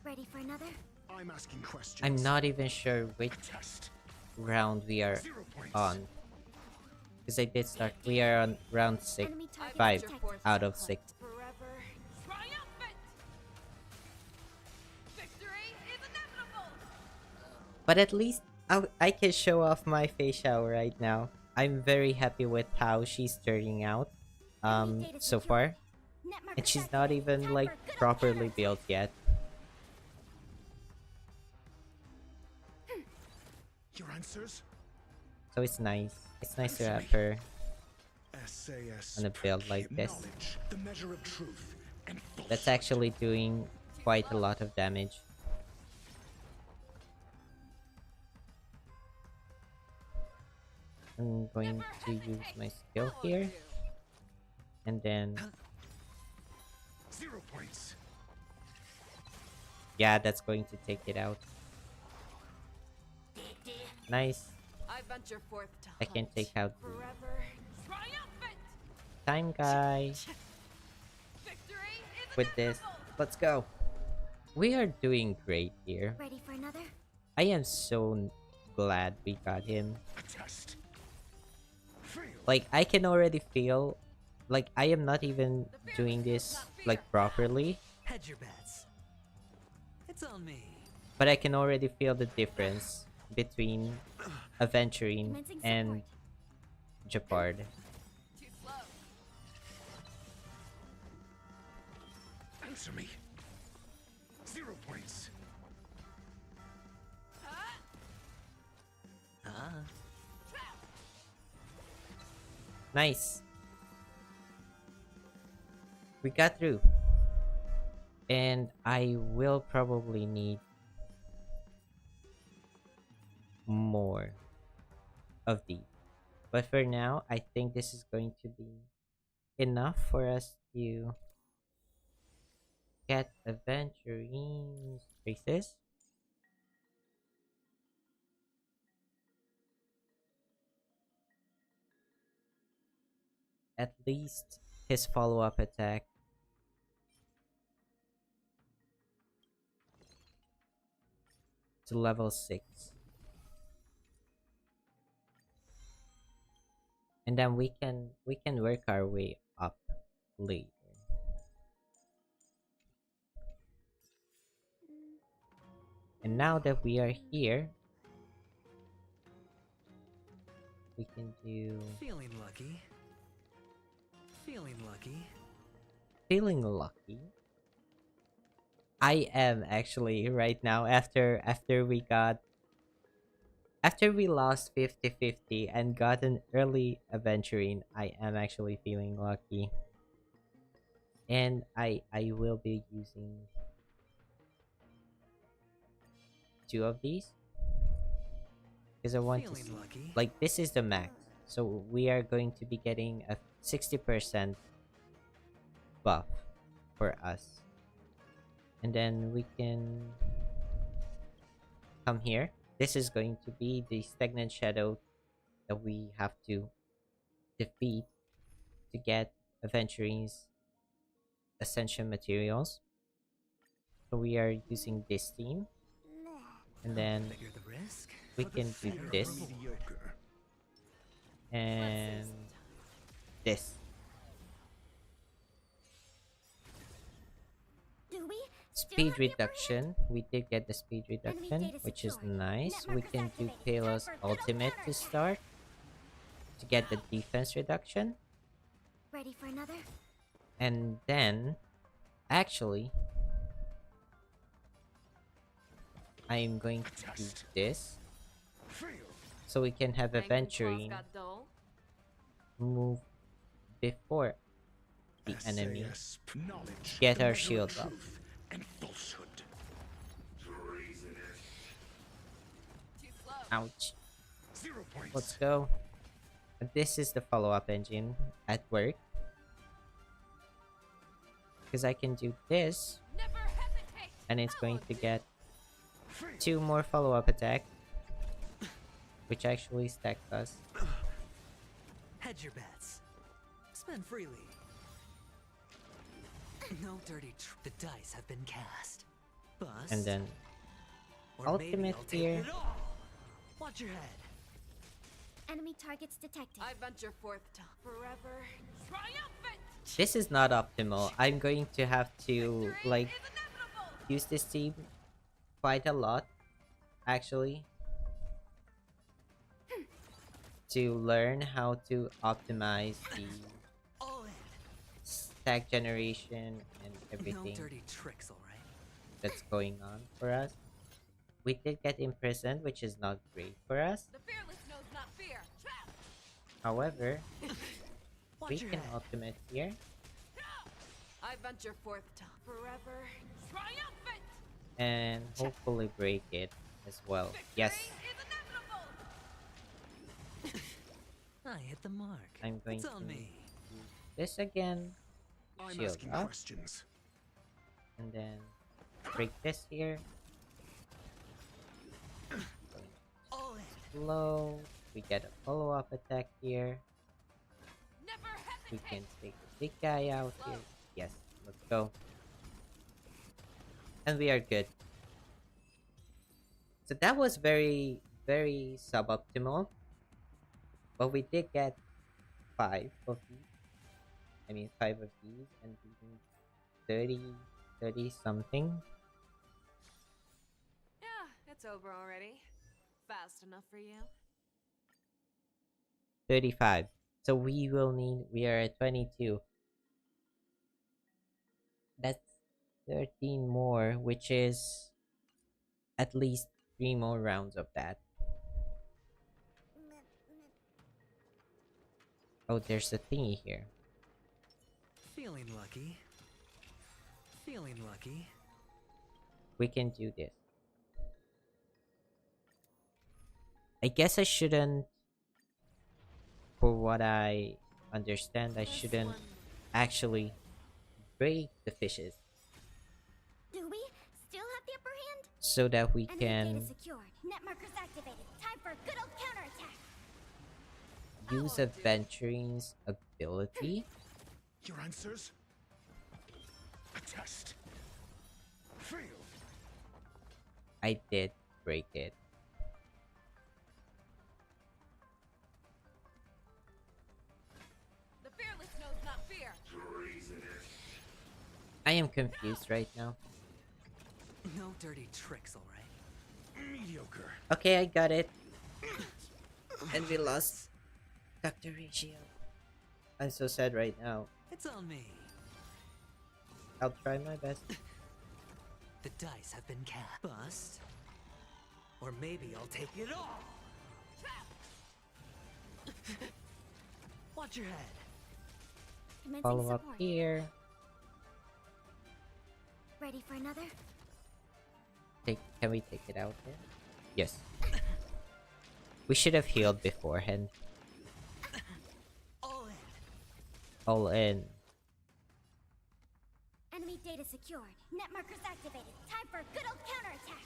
Ready for another? I'm asking questions. I'm not even sure which Test. round we are 0 points. on. Because I did start. We are on round 6. Enemy target 5 detected. out of 6. Forever. Triumphant! Victory is inevitable! But at least I can show off my Facial right now. I'm very happy with how she's turning out so far. Net marker And she's set. not even Time like for good old properly counterattack. built yet. Your answers? So it's nice. It's nice to have her SAS. on a build like this. Knowledge, the measure of truth, and That's falsehood. actually doing quite a lot of damage. I'm going to use my skill here. And then, 0 points. yeah, that's going to take it out. Nice. I venture forth to I can hunt take out the forever. Triumphant! time guy Victory is with this. inevitable! Let's go. We are doing great here. Ready for another? I am so glad we got him. A test. Fail. Like, I can already feel, like, I am not even doing this, like, properly. Hedge your bets. It's on me. But I can already feel the difference between Aventurine Commencing and support. Japard. Too slow. Answer me. 0 points. Nice. We got through. And I will probably need more of these. But for now, I think this is going to be enough for us to get Aventurine's traces. At least his follow-up attack. To level 6. And then we can work our way up later. And now that we are here, we can do Feeling lucky. Feeling lucky. feeling lucky. I am actually right now after we lost 50-50 and got an early Aventurine, I am actually feeling lucky. And I will be using 2 of these because I want to Feeling see, lucky. like, this is the max, so we are going to be getting a 60% buff for us. And then we can come here. This is going to be the stagnant shadow that we have to defeat to get Aventurine's ascension materials. So we are using this team, and then Bigger the risk, we for the can do better this Mediocre. and this. Do we Speed reduction. We did get the speed reduction, which is nice. We can do Palos ultimate to start to get the defense reduction. Ready for another? And then, actually, I'm going to do this Fail. so we can have Rank and claws Aventurine got dull. move before the enemy. SAS. Knowledge. Get the our measure of shield up. truth and falsehood. Too slow. Ouch. 0 points. Let's go. This is the follow-up engine at work. Because I can do this, Never hesitate. and it's going to get Fail. 2 more follow-up attack, which actually stacks us. hedge your bets. Spend freely. No dirty the dice have been cast. Bust. And then or maybe ultimate I'll take here. it all. Watch your head. Enemy targets detected. I venture forth to forever triumphant. This is not optimal. I'm going to have to Victory like is inevitable. use this team quite a lot, actually, to learn how to optimize the All in. stack generation and No everything dirty tricks, alright? that's going on for us. We did get imprisoned, which is not great for us. The fearless knows not fear. Trap. However, we Watch your can head. ultimate here I venture forth to forever triumphant. and hopefully break it as well. Yes, Victory is inevitable. I hit the mark. I'm going it's on to me. do this again. I'm Shield asking up. questions. And then break this here. All in. Slow. We get a follow-up attack here. Never We hesitate. can take the big guy out here. Yes, let's go. And we are good. So that was very, very suboptimal. But we did get 5 of these. I mean 5 of these and beating 30 something. Yeah, it's over already. Fast enough for you. 35. So we are at 22. That's 13 more, which is at least 3 more rounds of that. Oh, there's a thingy here. Feeling lucky. Feeling lucky. We can do this. I guess I shouldn't, for what I understand, I This shouldn't one- actually break the fishes Do we still have the upper hand? so that we Enemy data can secured. Net markers activated. Time for a good old counterattack. use Aventurine's ability. Your answers? A test. Fail. I did break it. The fearless knows not fear. I am confused right now. No dirty tricks, alright? Mediocre. Okay, I got it. And we lost Dr. Ratio. I'm so sad right now. It's on me. I'll try my best. The dice have been cast. Bust. Or maybe I'll take it all. Watch your head. Commencing Follow up support. here. Ready for another? Can we take it out there? Yes. We should have healed beforehand. All in. All in. secured. Net markers activated. Time for a good old counterattack.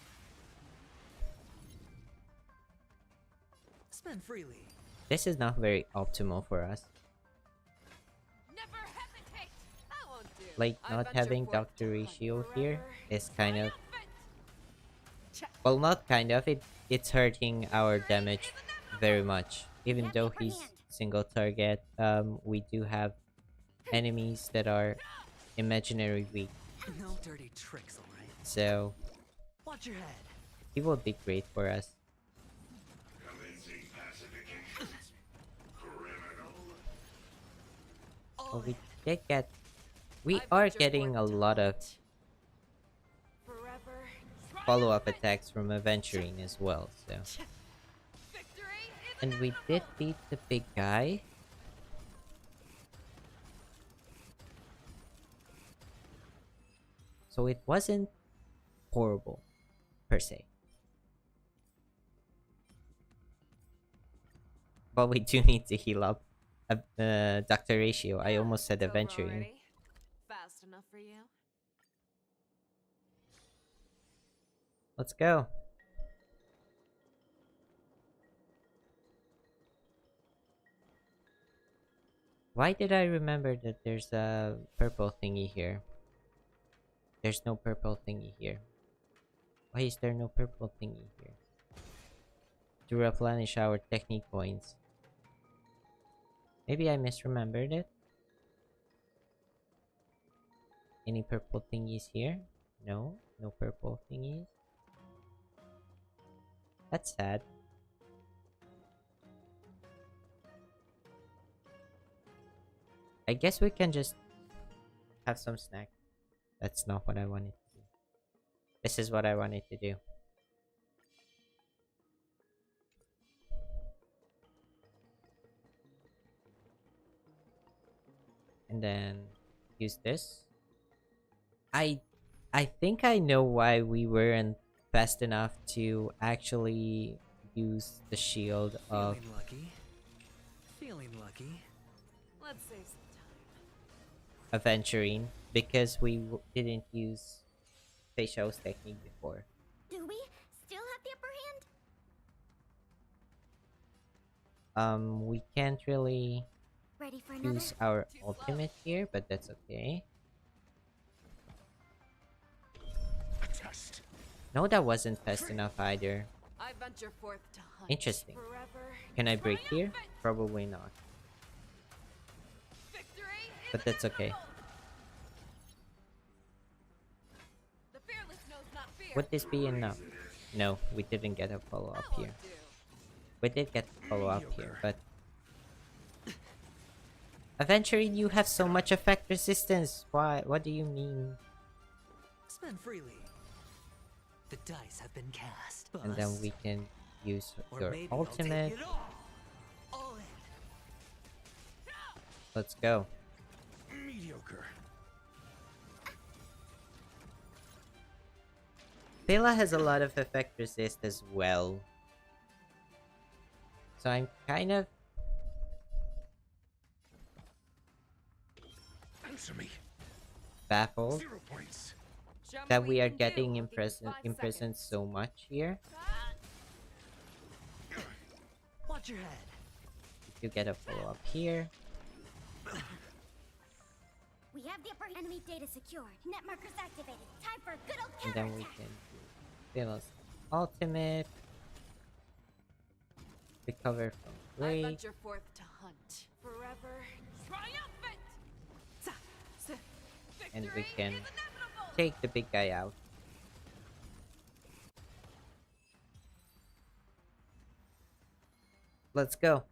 Spend freely. This is not very optimal for us. Never hesitate. I won't do. Like, I not venture having forth Doctor to hunt Ratio here forever. is kind of... Check. Well, not kind of. It's hurting our damage very much. Even though he's single target, we do have enemies that are imaginary weak. No dirty tricks, alright? So, Watch your head. he will be great for us. Commencing pacifications. Criminal. But we did get... We are getting a lot of Forever. follow-up attacks from Aventurine as well, so... Victory is And we did beat the big guy. So it wasn't horrible, per se. But we do need to heal up Dr. Ratio. I almost said It's over Aventurine. already? Fast enough for you? Let's go. Why did I remember that there's a purple thingy here? There's no purple thingy here. Why is there no purple thingy here? To replenish our technique points. Maybe I misremembered it. Any purple thingies here? No, no purple thingies. That's sad. I guess we can just have some snack. That's not what I wanted to do. This is what I wanted to do. And then use this. I think I know why we weren't fast enough to actually use the shield of Feeling lucky. Feeling lucky. Let's save some time. Aventurine because we didn't use Feishao's technique before. Do we still have the upper hand? We can't really Ready for another? use our ultimate here, but that's okay. A test. No, that wasn't fast enough either. I venture forth to hunt. Interesting. Forever. Can I break here? Probably not. Victory is But that's okay. inevitable. The fearless knows not fear. Would this be enough? No, we didn't get a follow-up I here. won't do. We did get a follow-up here, but... Aventurine, you have so much effect resistance. Why? What do you mean? Spend freely. The dice have been cast. And then Bust. we can use Or your maybe I'll take ultimate. it all. All in. Let's go. Mediocre. Bela has a lot of effect resist as well. So I'm kind of... Answer me. baffled 0 points. Show me that what we you are can do. getting I'll give you 5 imprisoned seconds. so much here. Watch your head. You get a follow-up here. We have the upper enemy data secured. Net markers activated. Time for a good old And then we counterattack. can do Bela's ultimate. Recover from I rage. venture forth to hunt. Forever. Triumphant. And we Victory can is inevitable. take the big guy out. Let's go.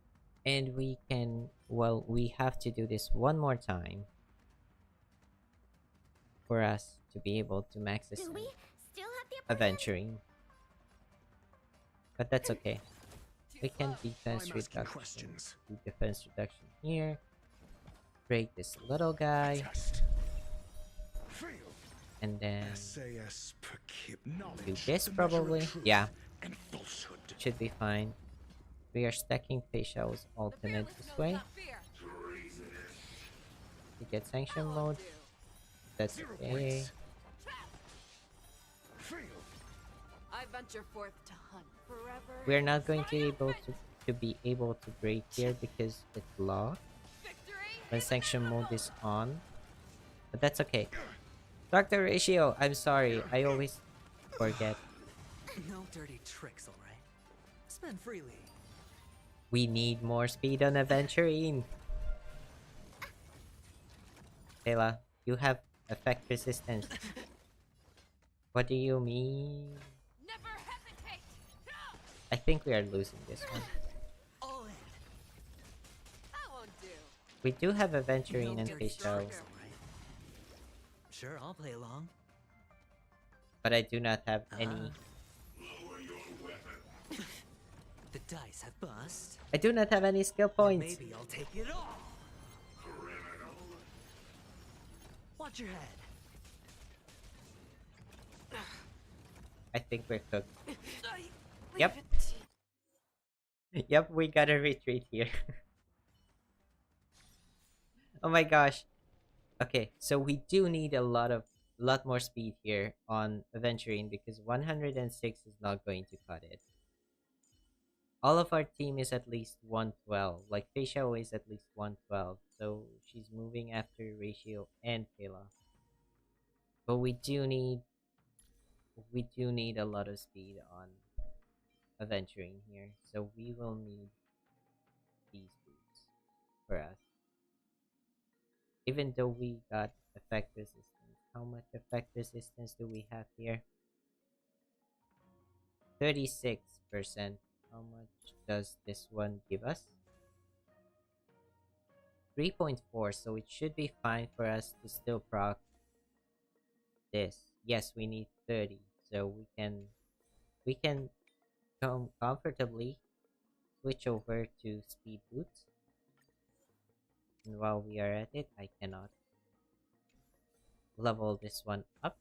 And we can... Well, we have to do this one more time. For us to be able to max this Do we still have the upper hand? Aventurine. But that's okay. We can defense I'm asking reduction. questions. Do defense reduction here. Break this little guy. Test. Fail. And then SAS per kip knowledge. do this the measure of probably. truth Yeah, And falsehood. should be fine. We are stacking Feishao's The ultimate fearless this knows way. not fear. We get I sanction won't mode. do. That's 0 okay. points. I venture forth to hunt forever. We're not going to be able to break here because it's locked Victory when is sanction mode inevitable. is on. But that's okay. Dr. Ratio, I'm sorry. I always forget. No dirty tricks, alright? Spend freely. We need more speed on Aventurine. Taylor, you have effect resistance. What do you mean? Never hesitate. No! I think we are losing this one. All in. That won't do. We do have Aventurine No and dirty Facial, tricks, alright? Sure, I'll play along. but I do not have any. The dice have bust. I do not have any skill Or points. maybe I'll take it all. Watch your head. I think we're cooked. Leave Yep. it. Yep, we gotta retreat here. Oh my gosh. Okay, so we do need a lot more speed here on Aventurine because 106 is not going to cut it. All of our team is at least 112. Like Feisha is at least 112. So she's moving after Ratio and Kayla. But we do need a lot of speed on Aventurine here. So we will need these boots for us. Even though we got effect resistance. How much effect resistance do we have here? 36%. How much does this one give us? 3.4, so it should be fine for us to still proc this. Yes, we need 30, so we can come comfortably switch over to speed boots. And while we are at it, I cannot level this one up,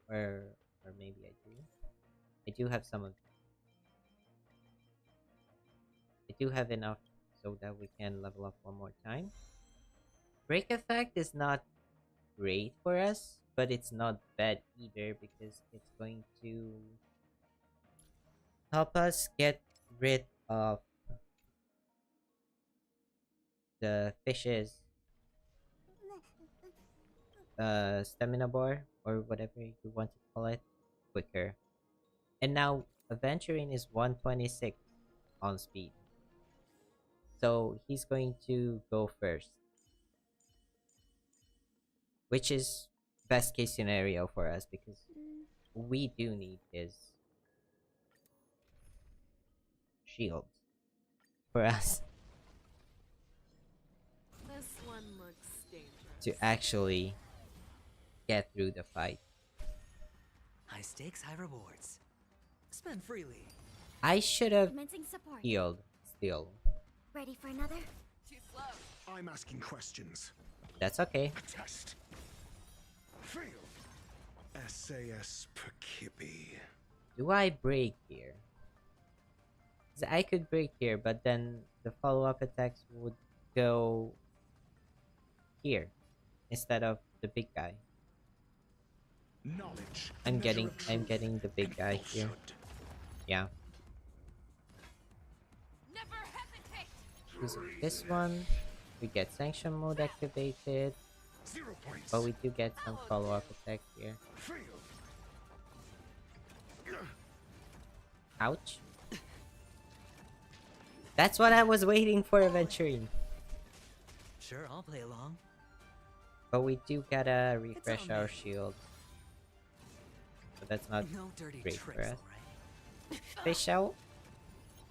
or maybe I do. I do have some of. I do have enough so that we can level up one more time. Break effect is not great for us, but it's not bad either because it's going to help us get rid of the fish's stamina bar or whatever you want to call it quicker. And now Aventurine is 126 on speed. So he's going to go first. Which is best case scenario for us because we do need his shield for us This one looks dangerous. to actually get through the fight. High stakes, high rewards. Spend freely. I should have Commencing support. healed still. Ready for another? Too slow. I'm asking questions. That's okay. A test. Fail. SAS Perkippy. Do I break here? 'Cause I could break here, but then the follow-up attacks would go here instead of the big guy. Knowledge. I'm measure getting of truth the big and guy here. falsehood. Yeah. Never hesitate. Use this one. We get sanction mode activated, 0 points. but we do get some follow-up attack here. Fail. Ouch. That's what I was waiting for Aventurine. Sure, I'll play along. But we do gotta refresh on our me. shield. So that's not No dirty great for tricks, us. alright? Fish out.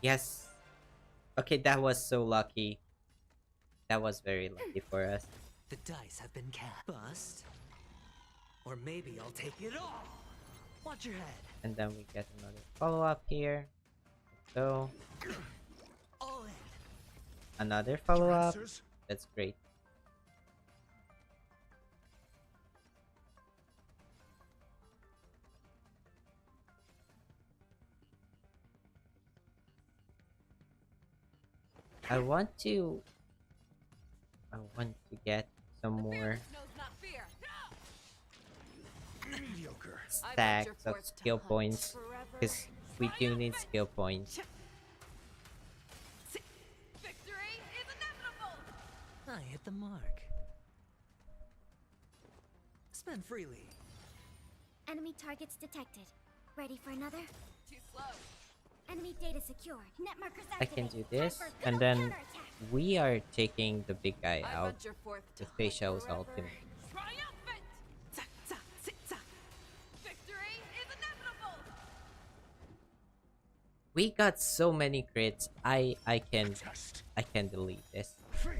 Yes. Okay, that was so lucky. That was very lucky for us. The dice have been cast. Bust. Or maybe I'll take it all. Watch your head. And then we get another follow-up here. So All in. another Your follow-up. answers? That's great. I want to get some more Knows not fear. No! Mediocre. I bet you're stacks of forced to skill hunt points forever. because we do need skill points. Victory is inevitable! I hit the mark. Spend freely. Enemy targets detected. Ready for another? Too slow. Enemy data secured. Net markers I can activated. do this, Time for and good then counterattack. we are taking the big guy I out venture forth to with hunt Facial's forever. ultimate. Triumphant! Za, za, zi, za. Victory is inevitable! We got so many crits. I Test. can delete this. Fail.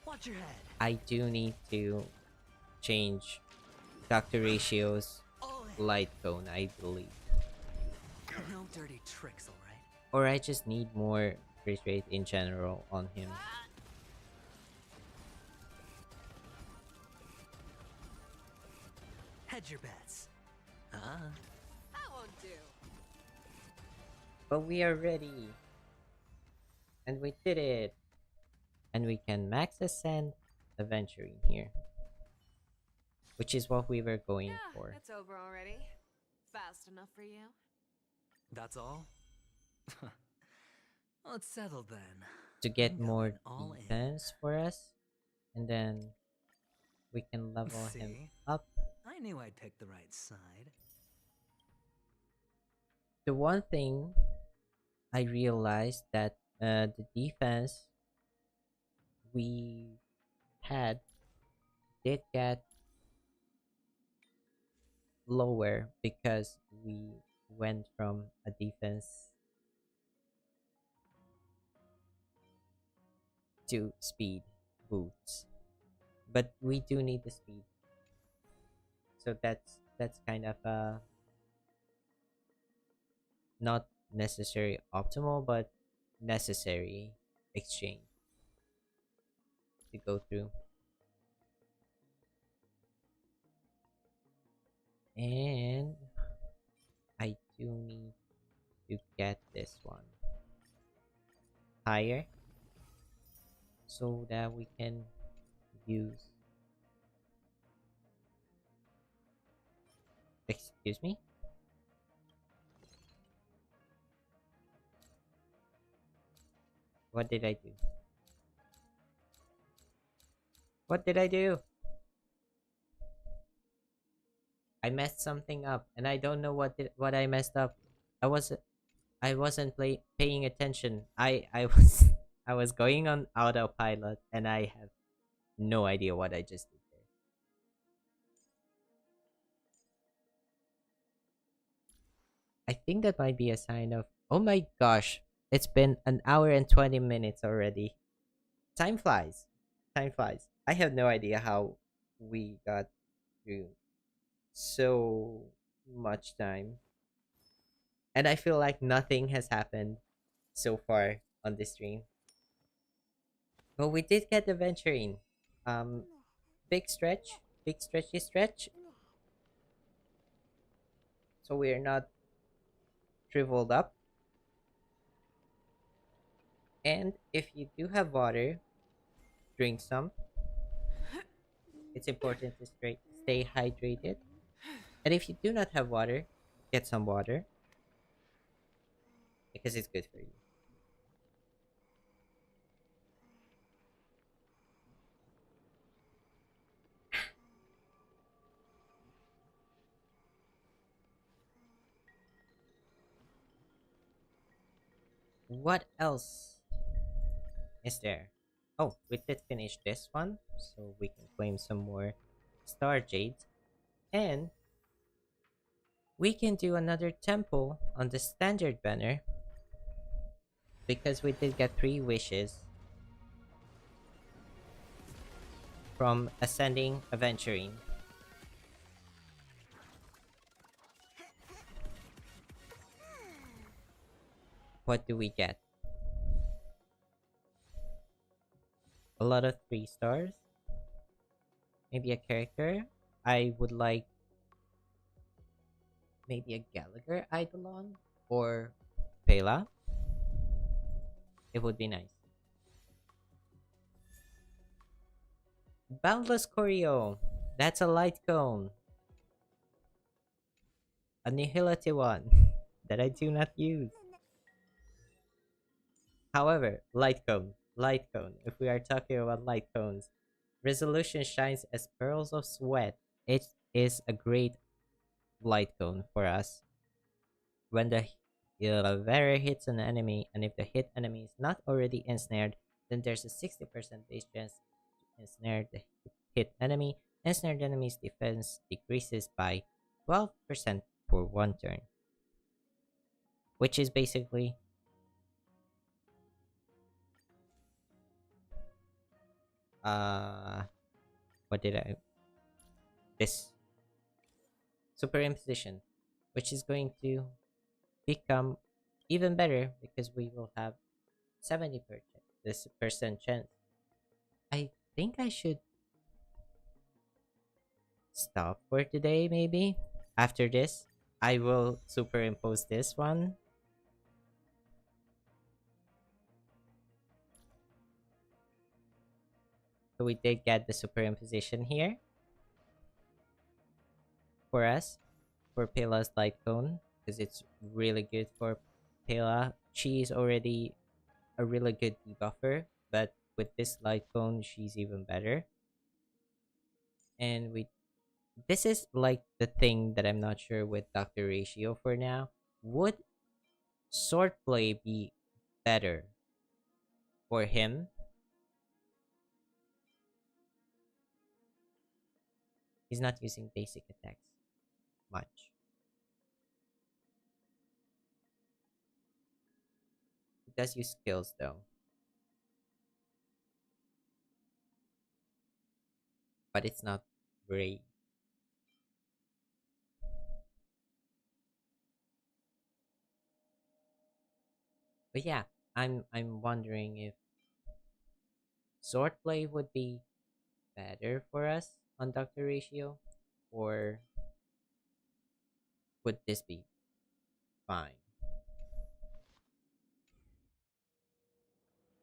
Watch your head. I do need to change Dr. Ratio's All in. light cone, I believe. No dirty tricks, alright? Or I just need more crit rate in general on him. Hedge your bets. That won't do. But we are ready. And we did it. And we can max ascend Aventurine here. Which is what we were going Yeah, for. it's over already. Fast enough for you? That's all? Well, it's settled then. To get I'm more going all in. defense for us. And then we can level him See? up. I knew I'd pick the right side. The one thing I realized that the defense we had did get lower because we went from a defense to speed boots, but we do need the speed, so that's kind of not necessary optimal but necessary exchange to go through. And I do need to get this one higher so that we can use, excuse me, what did I do? What did I do? I messed something up and I don't know what I messed up. I wasn't paying attention. I was I was going on autopilot and I have no idea what I just did there. I think that might be a sign of, oh my gosh, it's been an hour and 20 minutes already. Time flies. Time flies. I have no idea how we got through so much time. And I feel like nothing has happened so far on this stream. But we did get Aventurine. Big stretch. Big stretchy stretch. So we're not shriveled up. And if you do have water, drink some. It's important to stay hydrated. And if you do not have water, get some water. Because it's good for you. What else is there? Oh, we did finish this one, so we can claim some more Star Jades. And we can do another temple on the standard banner because we did get 3 wishes from ascending Aventurine. What do we get? A lot of 3 stars. Maybe a character. I would like maybe a Gallagher Eidolon or Pela. It would be nice. Boundless Choreo. That's a light cone. A Nihility one that I do not use. However, light cone. If we are talking about light cones, resolution shines as pearls of sweat. It is a great light cone for us. When the Vera hits an enemy, and if the hit enemy is not already ensnared, then there's a 60% base chance to ensnare the hit enemy. Ensnared enemy's defense decreases by 12% for one turn, which is basically uh what did I this superimposition, which is going to become even better because we will have 70% this percent chance. I think I should stop for today, maybe. After this, I will superimpose this one. So we did get the superimposition here for us, for Pila's light cone, because it's really good for Pila. She is already a really good debuffer, but with this light cone, she's even better. And this is like the thing that I'm not sure with Dr. Ratio for now. Would swordplay be better for him? He's not using basic attacks much. He does use skills though. But it's not great. But yeah, I'm wondering if swordplay would be better for us on Dr. Ratio, or would this be fine?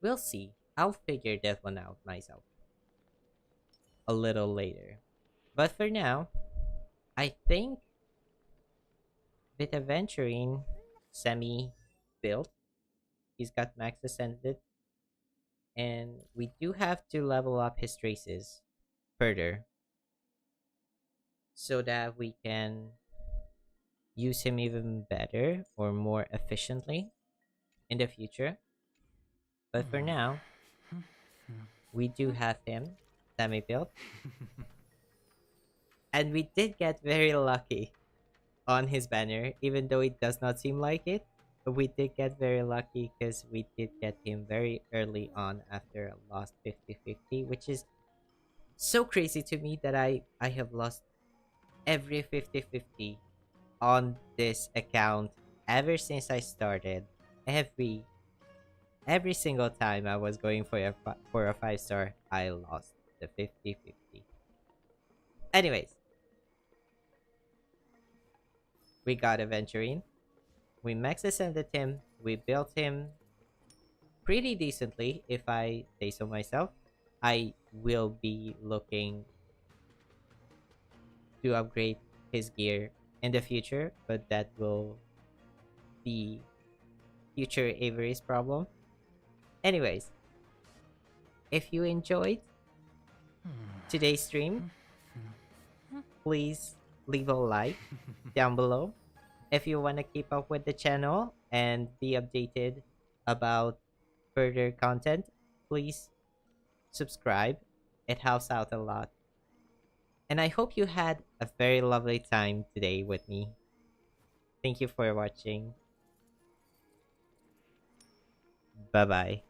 We'll see. I'll figure that one out myself a little later. But for now, I think with Aventurine semi built, he's got max ascended, and we do have to level up his traces further so that we can use him even better or more efficiently in the future. But for now, we do have him semi built, and we did get very lucky on his banner, even though it does not seem like it. But we did get very lucky because we did get him very early on after a lost 50-50, which is so crazy to me that I have lost every 50-50 on this account ever since I started. Every single time I was going for a 5-star, I lost the 50-50. Anyways, we got Aventurine. We max ascended him. We built him pretty decently, if I say so myself. I will be looking to upgrade his gear in the future, but that will be future Avery's problem. Anyways, if you enjoyed today's stream, please leave a like down below. If you want to keep up with the channel and be updated about further content, please subscribe. It helps out a lot. And I hope you had a very lovely time today with me. Thank you for watching. Bye bye.